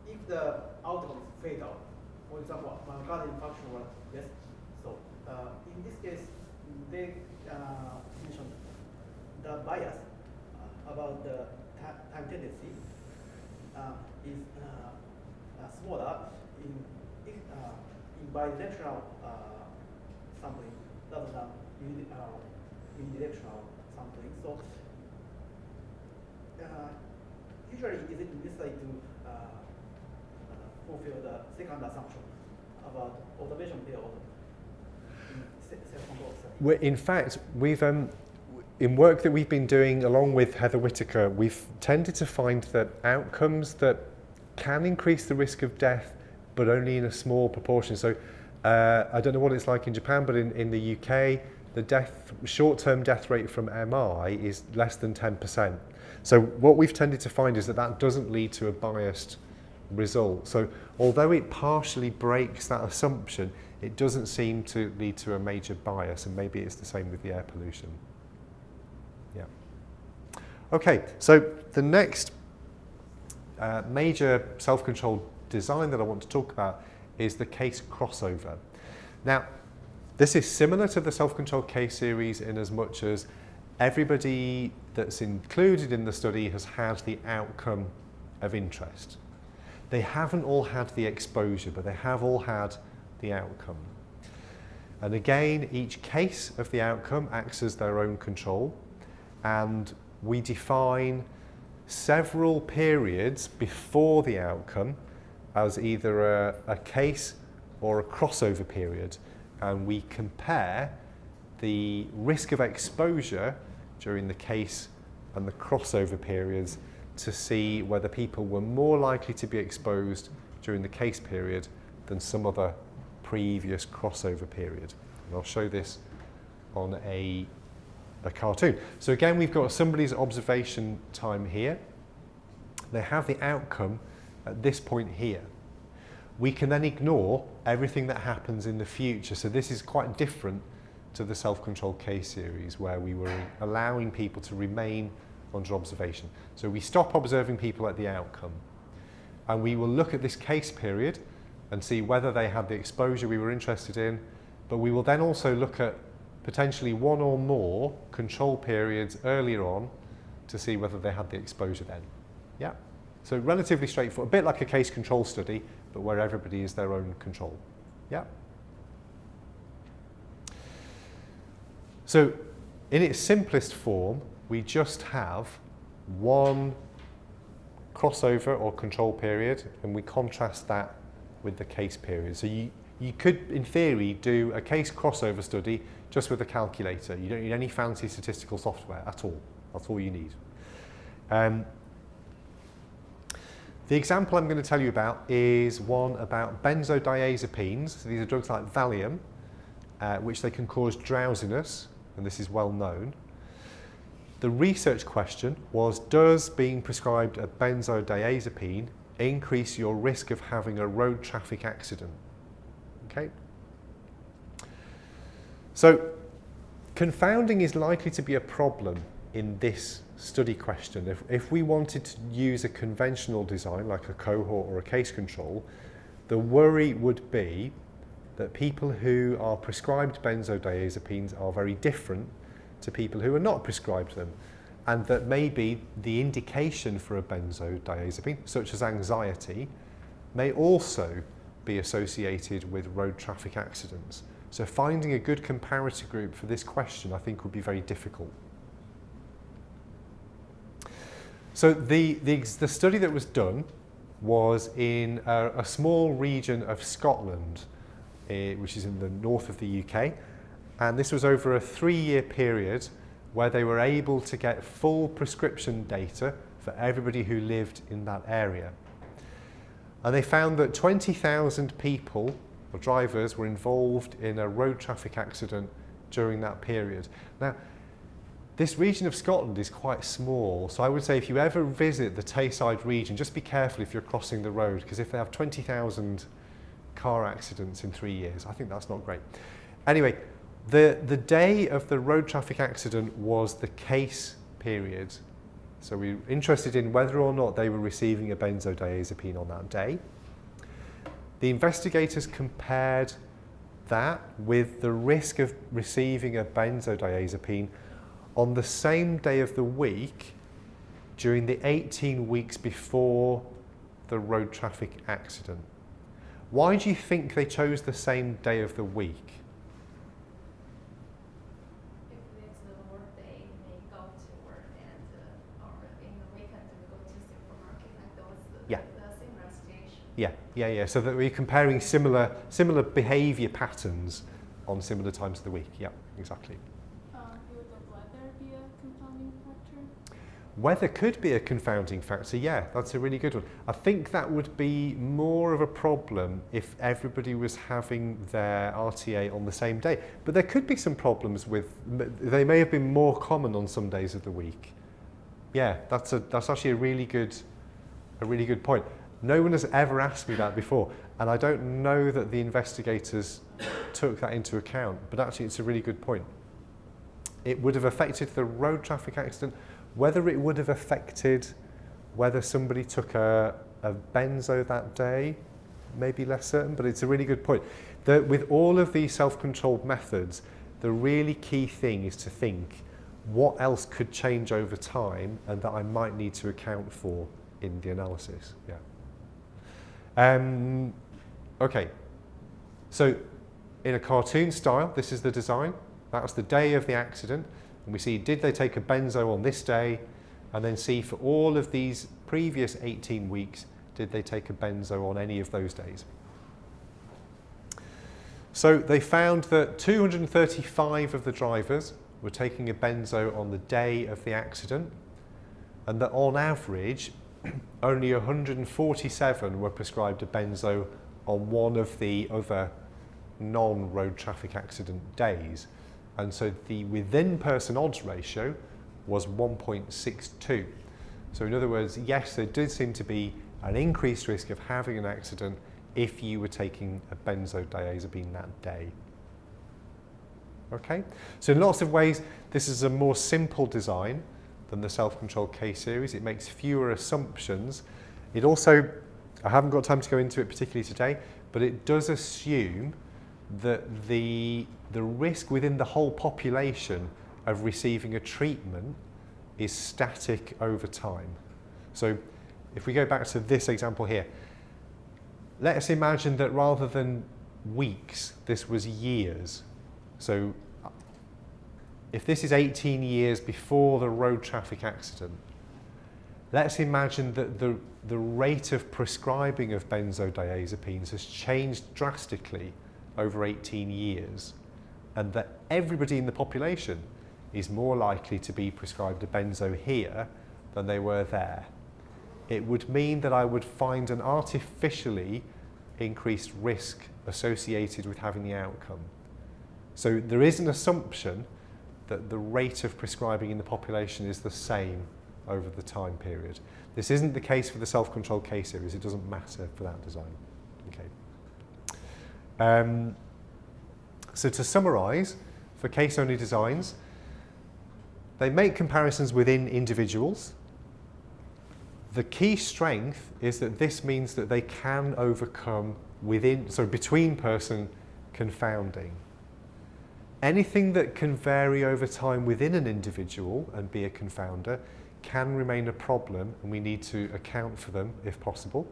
Speaker 2: If the outcome is fatal, for example, myocardial infarction was yes. So in this case, they mentioned the bias about the time tendency is smaller in bidirectional sampling rather than unidirectional sampling. So usually, is it necessary to fulfill the second assumption about observation period in self-control study?
Speaker 1: In fact, we've in work that we've been doing along with Heather Whitaker, we've tended to find that outcomes that can increase the risk of death, but only in a small proportion. So I don't know what it's like in Japan, but in the UK, the short-term death rate from MI is less than 10%. So what we've tended to find is that that doesn't lead to a biased result. So although it partially breaks that assumption, it doesn't seem to lead to a major bias, and maybe it's the same with the air pollution. Yeah. Okay, so the next major self-controlled design that I want to talk about is the case crossover. Now, this is similar to the self-controlled case series in as much as everybody that's included in the study has had the outcome of interest. They haven't all had the exposure, but they have all had the outcome. And again, each case of the outcome acts as their own control, and we define several periods before the outcome as either a case or a crossover period, and we compare the risk of exposure during the case and the crossover periods to see whether people were more likely to be exposed during the case period than some other previous crossover period. And I'll show this on a cartoon. So again, we've got somebody's observation time here. They have the outcome at this point here. We can then ignore everything that happens in the future. So this is quite different to the self-controlled case series, where we were allowing people to remain under observation. So we stop observing people at the outcome, and we will look at this case period and see whether they had the exposure we were interested in, but we will then also look at potentially one or more control periods earlier on to see whether they had the exposure then. Yeah. So relatively straightforward, a bit like a case control study, but where everybody is their own control. Yeah. So in its simplest form, we just have one crossover or control period, and we contrast that with the case period. So you could, in theory, do a case crossover study just with a calculator. You don't need any fancy statistical software at all. That's all you need. The example I'm going to tell you about is one about benzodiazepines. So these are drugs like Valium, which they can cause drowsiness, and this is well known. The research question was, does being prescribed a benzodiazepine increase your risk of having a road traffic accident? Okay. So confounding is likely to be a problem in this study question. If we wanted to use a conventional design like a cohort or a case control, the worry would be that people who are prescribed benzodiazepines are very different to people who are not prescribed them, and that maybe the indication for a benzodiazepine, such as anxiety, may also be associated with road traffic accidents. So finding a good comparator group for this question, I think, would be very difficult. So the study that was done was in a small region of Scotland which is in the north of the UK. And this was over a 3-year period where they were able to get full prescription data for everybody who lived in that area. And they found that 20,000 people, or drivers, were involved in a road traffic accident during that period. Now, this region of Scotland is quite small, so I would say if you ever visit the Tayside region, just be careful if you're crossing the road, because if they have 20,000 car accidents in 3 years, I think that's not great. Anyway, the day of the road traffic accident was the case period. So we were interested in whether or not they were receiving a benzodiazepine on that day. The investigators compared that with the risk of receiving a benzodiazepine on the same day of the week during the 18 weeks before the road traffic accident. Why do you think they chose the same day of the week?
Speaker 4: If it's a work day, they go to work, and or in the weekend we go to supermarket, like those
Speaker 1: Yeah.
Speaker 4: the similar situation.
Speaker 1: Yeah. So that we're comparing similar behaviour patterns on similar times of the week. Yeah, exactly.
Speaker 5: Would the weather be a confounding factor?
Speaker 1: Weather could be a confounding factor, yeah, that's a really good one. I think that would be more of a problem if everybody was having their RTA on the same day. But there could be some problems with, they may have been more common on some days of the week. Yeah, that's actually a really good point. No one has ever asked me that before, and I don't know that the investigators took that into account, but actually it's a really good point. It would have affected the road traffic accident. Whether it would have affected whether somebody took a benzo that day, maybe less certain, but it's a really good point. With all of these self-controlled methods, the really key thing is to think what else could change over time and that I might need to account for in the analysis. Yeah. Okay, so in a cartoon style, this is the design. That's the day of the accident. And we see, did they take a benzo on this day? And then see for all of these previous 18 weeks, did they take a benzo on any of those days? So they found that 235 of the drivers were taking a benzo on the day of the accident, and that on average, only 147 were prescribed a benzo on one of the other non-road traffic accident days. And so the within-person odds ratio was 1.62. So in other words, yes, there did seem to be an increased risk of having an accident if you were taking a benzodiazepine that day. Okay, so in lots of ways, this is a more simple design than the self-controlled case series. It makes fewer assumptions. It also, I haven't got time to go into it particularly today, but it does assume that the risk within the whole population of receiving a treatment is static over time. So if we go back to this example here, let us imagine that rather than weeks, this was years. So if this is 18 years before the road traffic accident, let's imagine that the rate of prescribing of benzodiazepines has changed drastically over 18 years, and that everybody in the population is more likely to be prescribed a benzo here than they were there. It would mean that I would find an artificially increased risk associated with having the outcome. So there is an assumption that the rate of prescribing in the population is the same over the time period. This isn't the case for the self-controlled case series. It doesn't matter for that design. Okay. So to summarise, for case-only designs, they make comparisons within individuals. The key strength is that this means that they can overcome between person confounding. Anything that can vary over time within an individual and be a confounder can remain a problem, and we need to account for them if possible.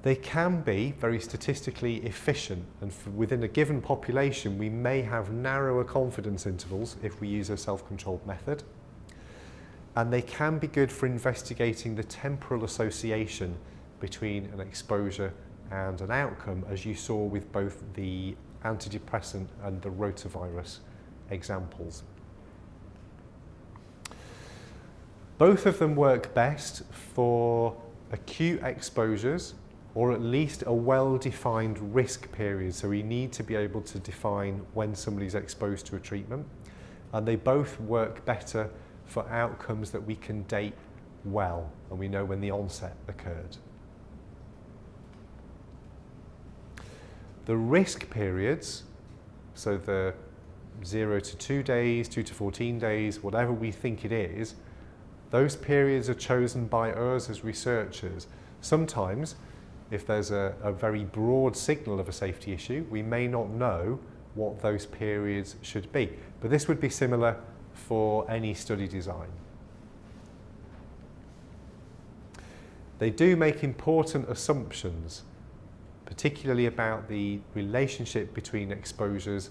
Speaker 1: They can be very statistically efficient, and within a given population we may have narrower confidence intervals if we use a self-controlled method. And they can be good for investigating the temporal association between an exposure and an outcome, as you saw with both the antidepressant and the rotavirus examples. Both of them work best for acute exposures, or at least a well-defined risk period. So we need to be able to define when somebody's exposed to a treatment. And they both work better for outcomes that we can date well, and we know when the onset occurred. The risk periods, so the 0 to 2 days, 2 to 14 days, whatever we think it is, those periods are chosen by us as researchers. Sometimes, if there's a very broad signal of a safety issue, we may not know what those periods should be. But this would be similar for any study design. They do make important assumptions, particularly about the relationship between exposures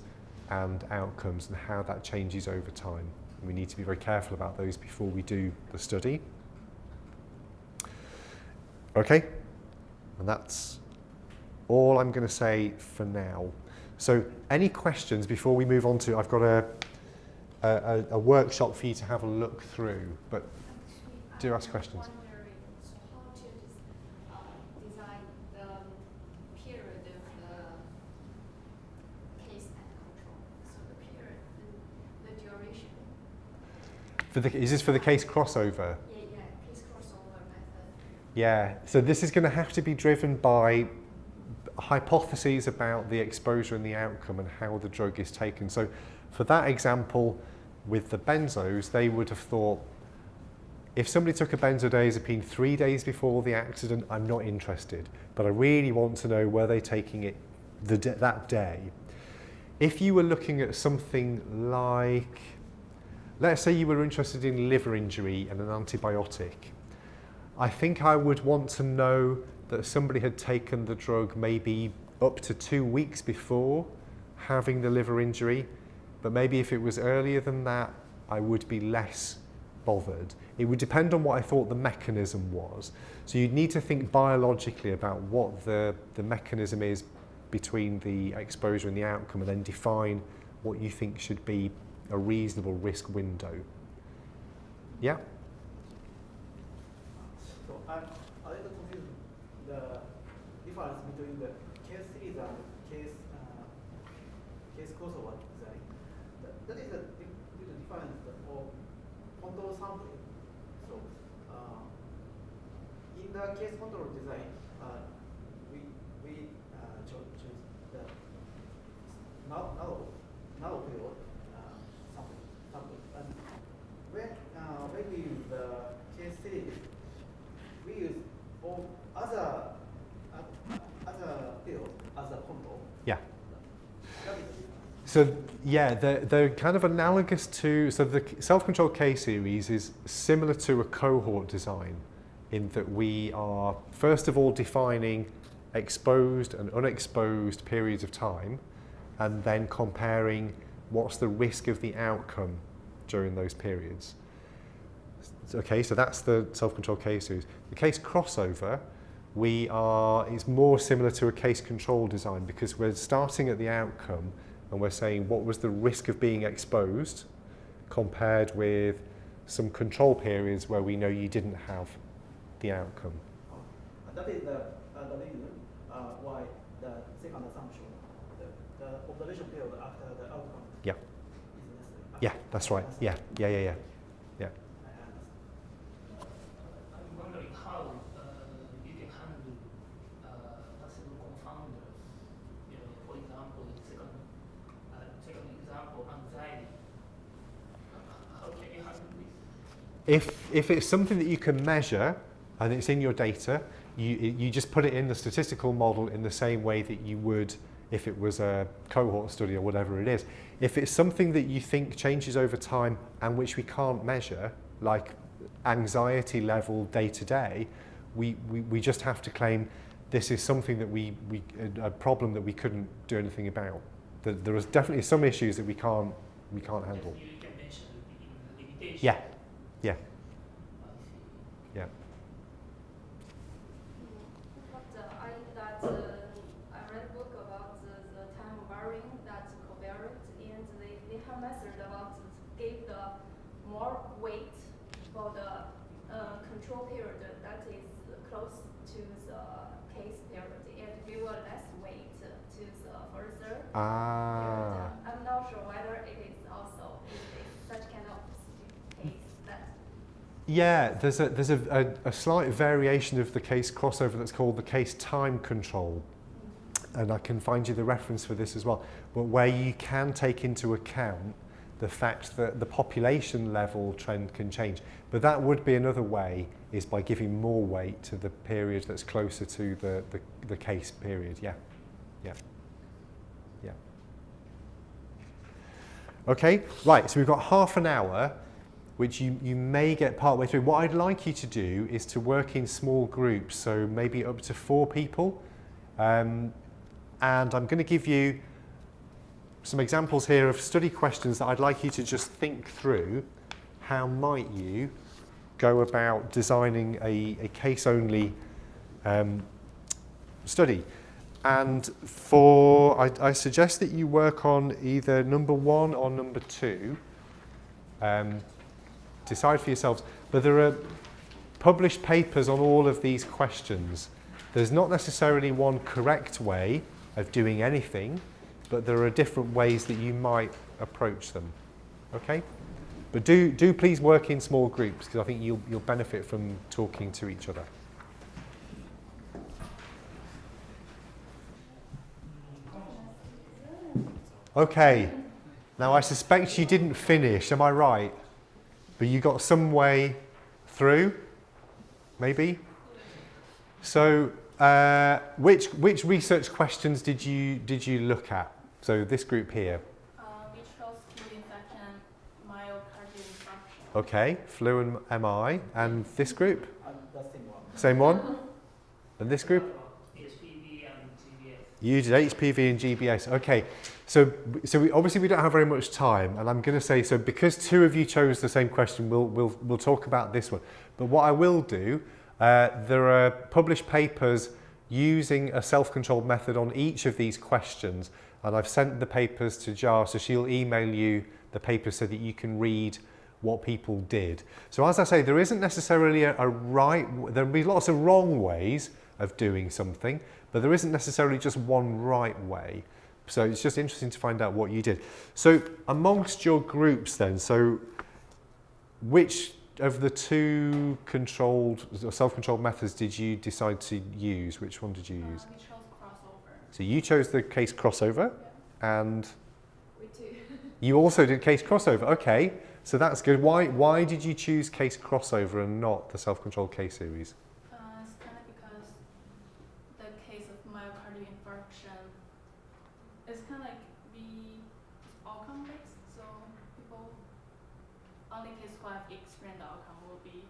Speaker 1: and outcomes and how that changes over time. We need to be very careful about those before we do the study. Okay, and that's all I'm going to say for now. So any questions before we move on to, I've got a workshop for you to have a look through, but do ask questions.
Speaker 4: So how to design the period of the case and control? So the period, the duration.
Speaker 1: Is this for the case crossover?
Speaker 4: Yeah, case crossover method.
Speaker 1: Yeah, so this is going to have to be driven by hypotheses about the exposure and the outcome and how the drug is taken. So for that example, with the benzos, they would have thought, if somebody took a benzodiazepine 3 days before the accident, I'm not interested, but I really want to know were they taking it that day. If you were looking at something like, let's say you were interested in liver injury and an antibiotic, I think I would want to know that somebody had taken the drug maybe up to 2 weeks before having the liver injury, but maybe if it was earlier than that, I would be less bothered. It would depend on what I thought the mechanism was. So you'd need to think biologically about what the mechanism is between the exposure and the outcome, and then define what you think should be a reasonable risk window. Yeah?
Speaker 2: So I'm a little confused the difference between the case series and case crossover design. That is a difference of control sampling. So in the case control design, we chose the narrow field sampling. And when we use the case series, we use all other fields as a control.
Speaker 1: Yeah.
Speaker 2: That is
Speaker 1: So yeah, they're kind of analogous to, so the self-controlled K-series is similar to a cohort design in that we are first of all defining exposed and unexposed periods of time, and then comparing what's the risk of the outcome during those periods. Okay, so that's the self-controlled K-series. The case crossover, it's more similar to a case control design because we're starting at the outcome and we're saying what was the risk of being exposed compared with some control periods where we know you didn't have the outcome.
Speaker 2: That is the reason why the second assumption, the observation period after the outcome
Speaker 1: Yeah.
Speaker 2: is necessary.
Speaker 1: Yeah, that's right. Yeah.
Speaker 2: I understand.
Speaker 3: I'm wondering how you can handle possible confounders. You know, for example, second example, anxiety. How can you handle this?
Speaker 1: If it's something that you can measure and it's in your data, you just put it in the statistical model in the same way that you would if it was a cohort study or whatever it is. If it's something that you think changes over time and which we can't measure, like anxiety level day to day, we just have to claim this is something that a problem that we couldn't do anything about. There is definitely some issues that we can't handle.
Speaker 3: You can mention the limitation.
Speaker 1: Yeah.
Speaker 3: I see.
Speaker 1: Yeah.
Speaker 4: But I think that control period that is close to the case period, and we will let's wait to the further period. I'm not sure whether it is also such kind of case that.
Speaker 1: Yeah, there's a slight variation of the case crossover that's called the case time control. And I can find you the reference for this as well, but where you can take into account the fact that the population level trend can change. But that would be another way, is by giving more weight to the period that's closer to the case period. Yeah. Okay, right, so we've got half an hour, which you may get partway through. What I'd like you to do is to work in small groups, so maybe up to 4 people. And I'm going to give you some examples here of study questions that I'd like you to just think through. How might you go about designing a case-only study? And I suggest that you work on either number 1 or number 2. Decide for yourselves. But there are published papers on all of these questions. There's not necessarily one correct way of doing anything, but there are different ways that you might approach them. Okay? But do please work in small groups, because I think you'll benefit from talking to each other. Okay. Now I suspect you didn't finish, am I right? But you got some way through, maybe? So which research questions did you look at? So this group here.
Speaker 5: We chose flu infection, myocardial infarction.
Speaker 1: Okay, flu and MI. And this group?
Speaker 2: The same one.
Speaker 1: Same one? And this group?
Speaker 3: HPV and GBS.
Speaker 1: You did HPV and GBS. Okay, so we obviously don't have very much time, and I'm going to say, so because 2 of you chose the same question, we'll talk about this one. But what I will do, there are published papers using a self-controlled method on each of these questions, and I've sent the papers to Jar, so she'll email you the papers so that you can read what people did. So as I say, there isn't necessarily a right, there'll be lots of wrong ways of doing something, but there isn't necessarily just one right way. So it's just interesting to find out what you did. So amongst your groups then, so which of the 2 controlled or self-controlled methods did you decide to use? Which one did you use?
Speaker 5: We chose crossover.
Speaker 1: So you chose the case crossover,
Speaker 5: Yeah.
Speaker 1: and
Speaker 4: We too.
Speaker 1: you also did case crossover. Okay, so that's good. Why did you choose case crossover and not the self-controlled case series?
Speaker 5: It's kind of because the case of myocardial infarction is kind of like outcome based, so people only case who have experienced the outcome will be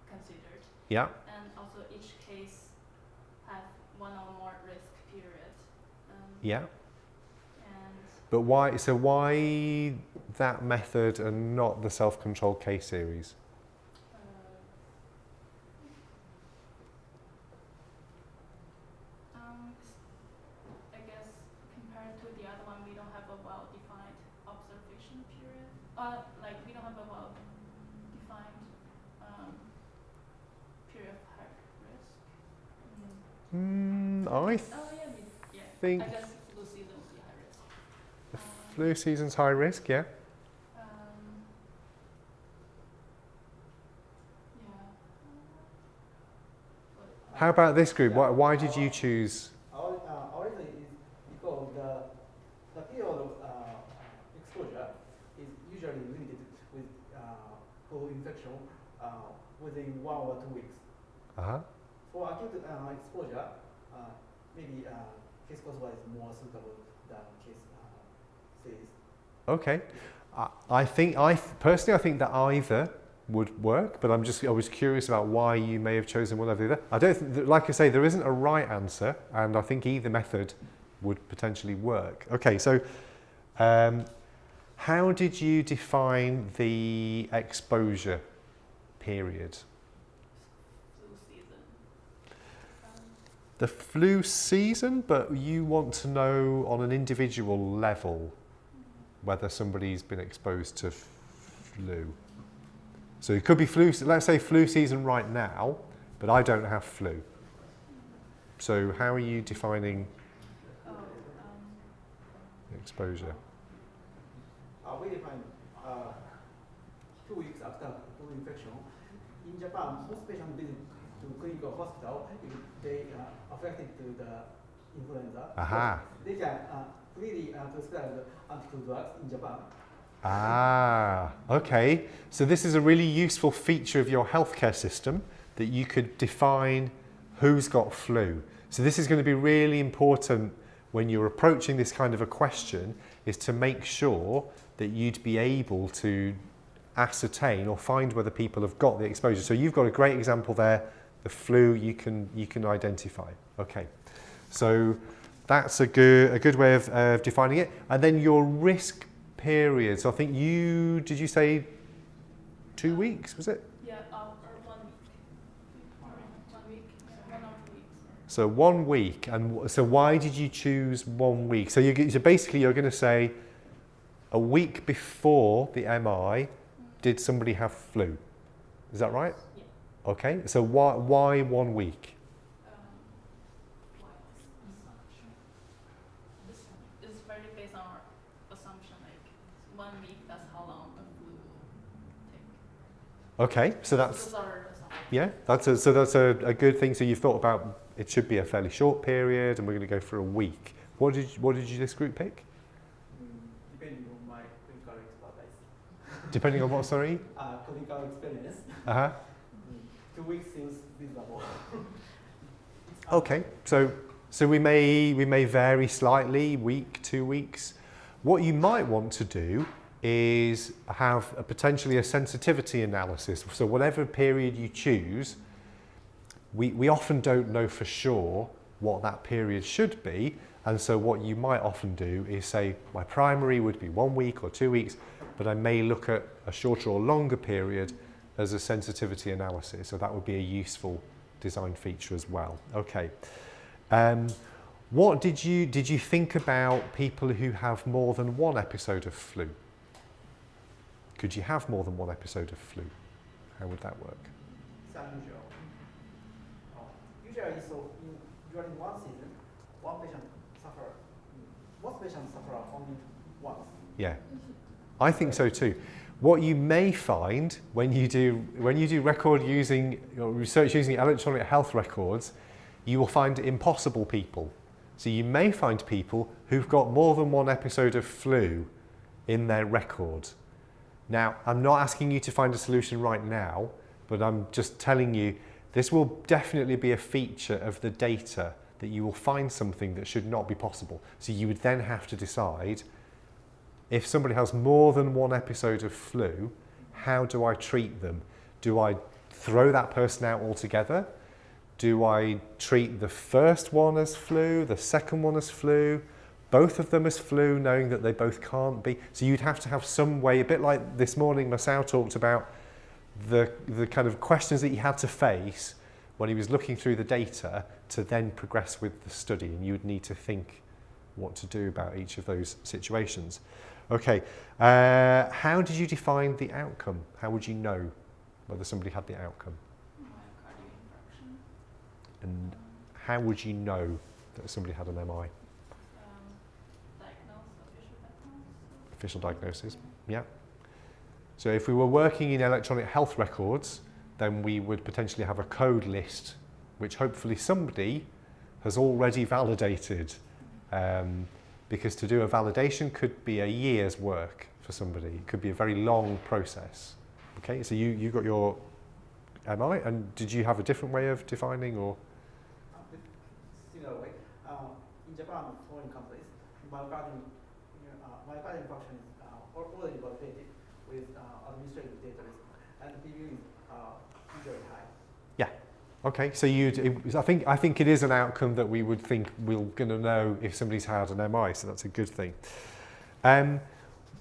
Speaker 5: considered.
Speaker 1: Yeah.
Speaker 5: And also each case have 1 or more risk period.
Speaker 1: Yeah.
Speaker 5: And
Speaker 1: But why? So why that method and not the self-controlled case series?
Speaker 5: I guess compared to the other one, we don't have a well-defined observation period. Like we don't have a well-defined period of high risk. Think I guess flu season would be high risk.
Speaker 1: The flu season's high risk, yeah. How about this group? Why did you choose?
Speaker 2: Our reason is because the period of exposure is usually limited with flu infection within 1 or 2 weeks. For acute exposure, maybe case crossover is more suitable than case series.
Speaker 1: Okay, I think that either would work, but I was curious about why you may have chosen one over the other. I don't, like I say, there isn't a right answer, and I think either method would potentially work. Okay, so how did you define the exposure period?
Speaker 5: Flu season.
Speaker 1: The flu season, but you want to know on an individual level whether somebody's been exposed to flu. So it could be flu, let's say flu season right now, but I don't have flu. So how are you defining exposure?
Speaker 2: We define 2 weeks after flu infection. In Japan, most patients visit to clinical hospital if they affected to the influenza.
Speaker 1: Aha.
Speaker 2: They can freely prescribe anti-flu drugs in Japan.
Speaker 1: Ah, okay. So this is a really useful feature of your healthcare system, that you could define who's got flu. So this is going to be really important when you're approaching this kind of a question, is to make sure that you'd be able to ascertain or find whether people have got the exposure. So you've got a great example there, the flu you can identify. Okay, so that's a good way of defining it. And then your risk period. So I think did you say 2 weeks, was it?
Speaker 5: Yeah, or 1 week. 1 week, yeah, 1 or 2 weeks.
Speaker 1: So 1 week, and so why did you choose 1 week? So basically you're going to say a week before the MI, did somebody have flu? Is that right?
Speaker 5: Yeah.
Speaker 1: Okay, so why 1 week?
Speaker 5: It's very based on our assumption, like 1 week, that's how long a flu will take.
Speaker 1: Okay, so that's,
Speaker 5: Those are assumptions.
Speaker 1: yeah, that's a good thing. So you've thought about it should be a fairly short period, and we're going to go for a week. What did this group pick?
Speaker 2: Depending on my clinical expertise.
Speaker 1: Depending on what, sorry?
Speaker 2: Clinical experience. 2 weeks seems reasonable.
Speaker 1: Okay, so we may vary slightly, week, 2 weeks. What you might want to do is have potentially a sensitivity analysis. So whatever period you choose, we often don't know for sure what that period should be, and so what you might often do is say, my primary would be 1 week or 2 weeks, but I may look at a shorter or longer period as a sensitivity analysis. So that would be a useful design feature as well. Okay. What did you think about people who have more than one episode of flu? Could you have more than one episode of flu? How would that work?
Speaker 2: It's unusual. Usually, so during one season, one patient suffer. Most patients suffer only once.
Speaker 1: Yeah, I think so too. What you may find when you do record using or research using electronic health records, you will find impossible people. So you may find people who've got more than one episode of flu in their record. Now, I'm not asking you to find a solution right now, but I'm just telling you this will definitely be a feature of the data, that you will find something that should not be possible. So you would then have to decide, if somebody has more than one episode of flu, how do I treat them? Do I throw that person out altogether? Do I treat the first one as flu, the second one as flu, both of them as flu, knowing that they both can't be? So you'd have to have some way, a bit like this morning Masao talked about, the kind of questions that he had to face when he was looking through the data to then progress with the study, and you would need to think what to do about each of those situations. Okay, how did you define the outcome? How would you know whether somebody had the outcome?
Speaker 5: Myocardial infarction.
Speaker 1: And how would you know that somebody had an MI? Official diagnosis, yeah. So if we were working in electronic health records, then we would potentially have a code list, which hopefully somebody has already validated. Because to do a validation could be a year's work for somebody. It could be a very long process. Okay, so you got your MI, and did you have a different way of defining, or?
Speaker 2: Similar way. In Japan, foreign countries, myocardial infarction is already validated with administrative data risk, and the PV is usually high.
Speaker 1: Yeah. Okay. So I think it is an outcome that we would think we're going to know if somebody's had an MI. So that's a good thing.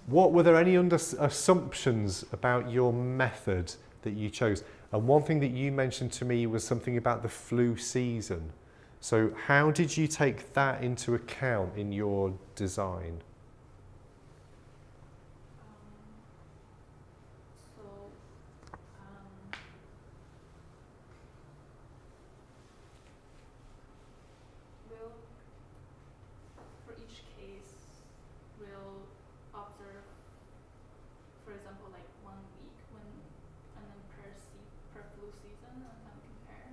Speaker 1: What were there any assumptions about your method that you chose? And one thing that you mentioned to me was something about the flu season. So how did you take that into account in your design?
Speaker 5: So kind of compare.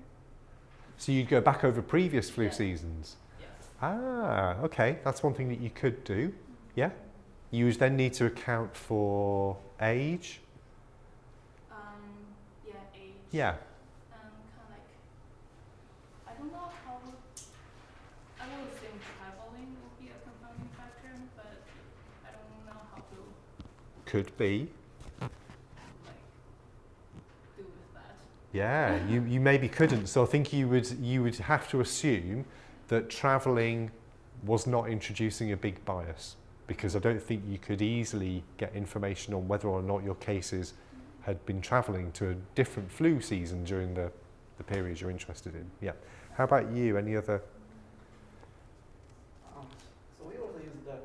Speaker 1: So you'd go back over previous flu
Speaker 5: Yeah.
Speaker 1: seasons?
Speaker 5: Yes.
Speaker 1: Ah, okay, that's one thing that you could do, yeah? You would then need to account for age?
Speaker 5: Yeah, age.
Speaker 1: Yeah.
Speaker 5: Kind of like, I don't know how, I would assume traveling would be a confounding factor, but I don't know how to
Speaker 1: Could be.
Speaker 5: like do with that.
Speaker 1: Yeah, you maybe couldn't. So I think you would have to assume that travelling was not introducing a big bias, because I don't think you could easily get information on whether or not your cases had been travelling to a different flu season during the periods you're interested in. Yeah. How about you? Any other?
Speaker 2: So we also use the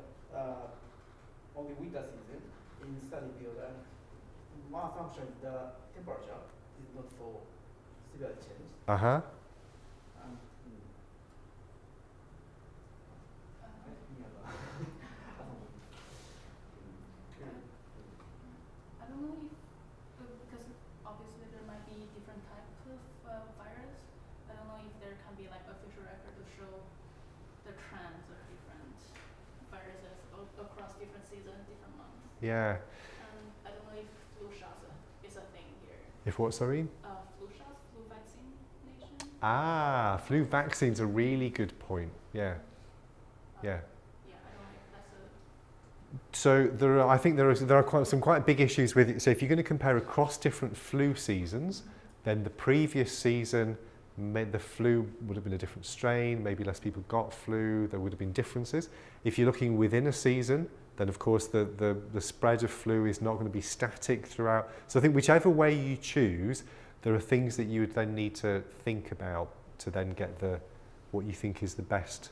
Speaker 2: only winter season in study field, and my assumption is the temperature is not so severely changed.
Speaker 1: Uh-huh.
Speaker 2: And,
Speaker 5: I don't know if, because obviously there might be different types of virus. I don't know if there can be like official record to show the trends of different viruses across different seasons, different months.
Speaker 1: Yeah.
Speaker 5: I don't know if flu shots is a thing here.
Speaker 1: If what, sorry?
Speaker 5: Flu shots, flu vaccination.
Speaker 1: Ah, flu vaccine's a really good point. Yeah. Yeah.
Speaker 5: Yeah, I don't know if that's a.
Speaker 1: So I think there are some quite big issues with it. So if you're going to compare across different flu seasons, then the previous season, the flu would have been a different strain, maybe less people got flu, there would have been differences. If you're looking within a season, then of course the spread of flu is not going to be static throughout. So I think whichever way you choose, there are things that you would then need to think about to then get what you think is the best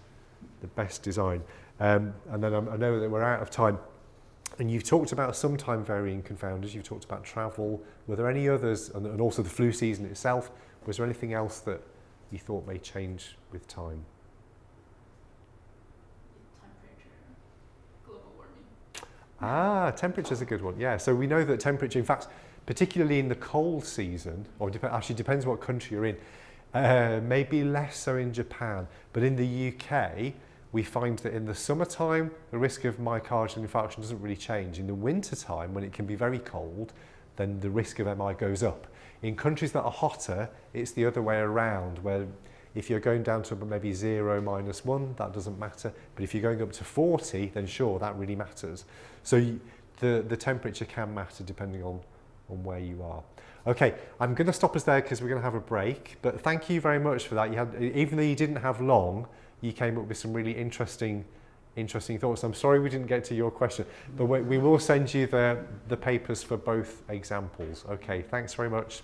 Speaker 1: design. And then I know that we're out of time. And you've talked about some time varying confounders, you've talked about travel. Were there any others, and also the flu season itself, was there anything else that you thought may change with time?
Speaker 5: Temperature, global warming.
Speaker 1: Ah, temperature's a good one, yeah. So we know that temperature, in fact, particularly in the cold season, or actually depends what country you're in, maybe less so in Japan, but in the UK, we find that in the summertime, the risk of myocardial infarction doesn't really change. In the wintertime, when it can be very cold, then the risk of MI goes up. In countries that are hotter, it's the other way around, where if you're going down to maybe 0, -1, that doesn't matter. But if you're going up to 40, then sure, that really matters. So the temperature can matter depending on where you are. Okay, I'm going to stop us there because we're going to have a break. But thank you very much for that. Even though you didn't have long, you came up with some really interesting thoughts. I'm sorry we didn't get to your question, but we will send you the papers for both examples. Okay, thanks very much.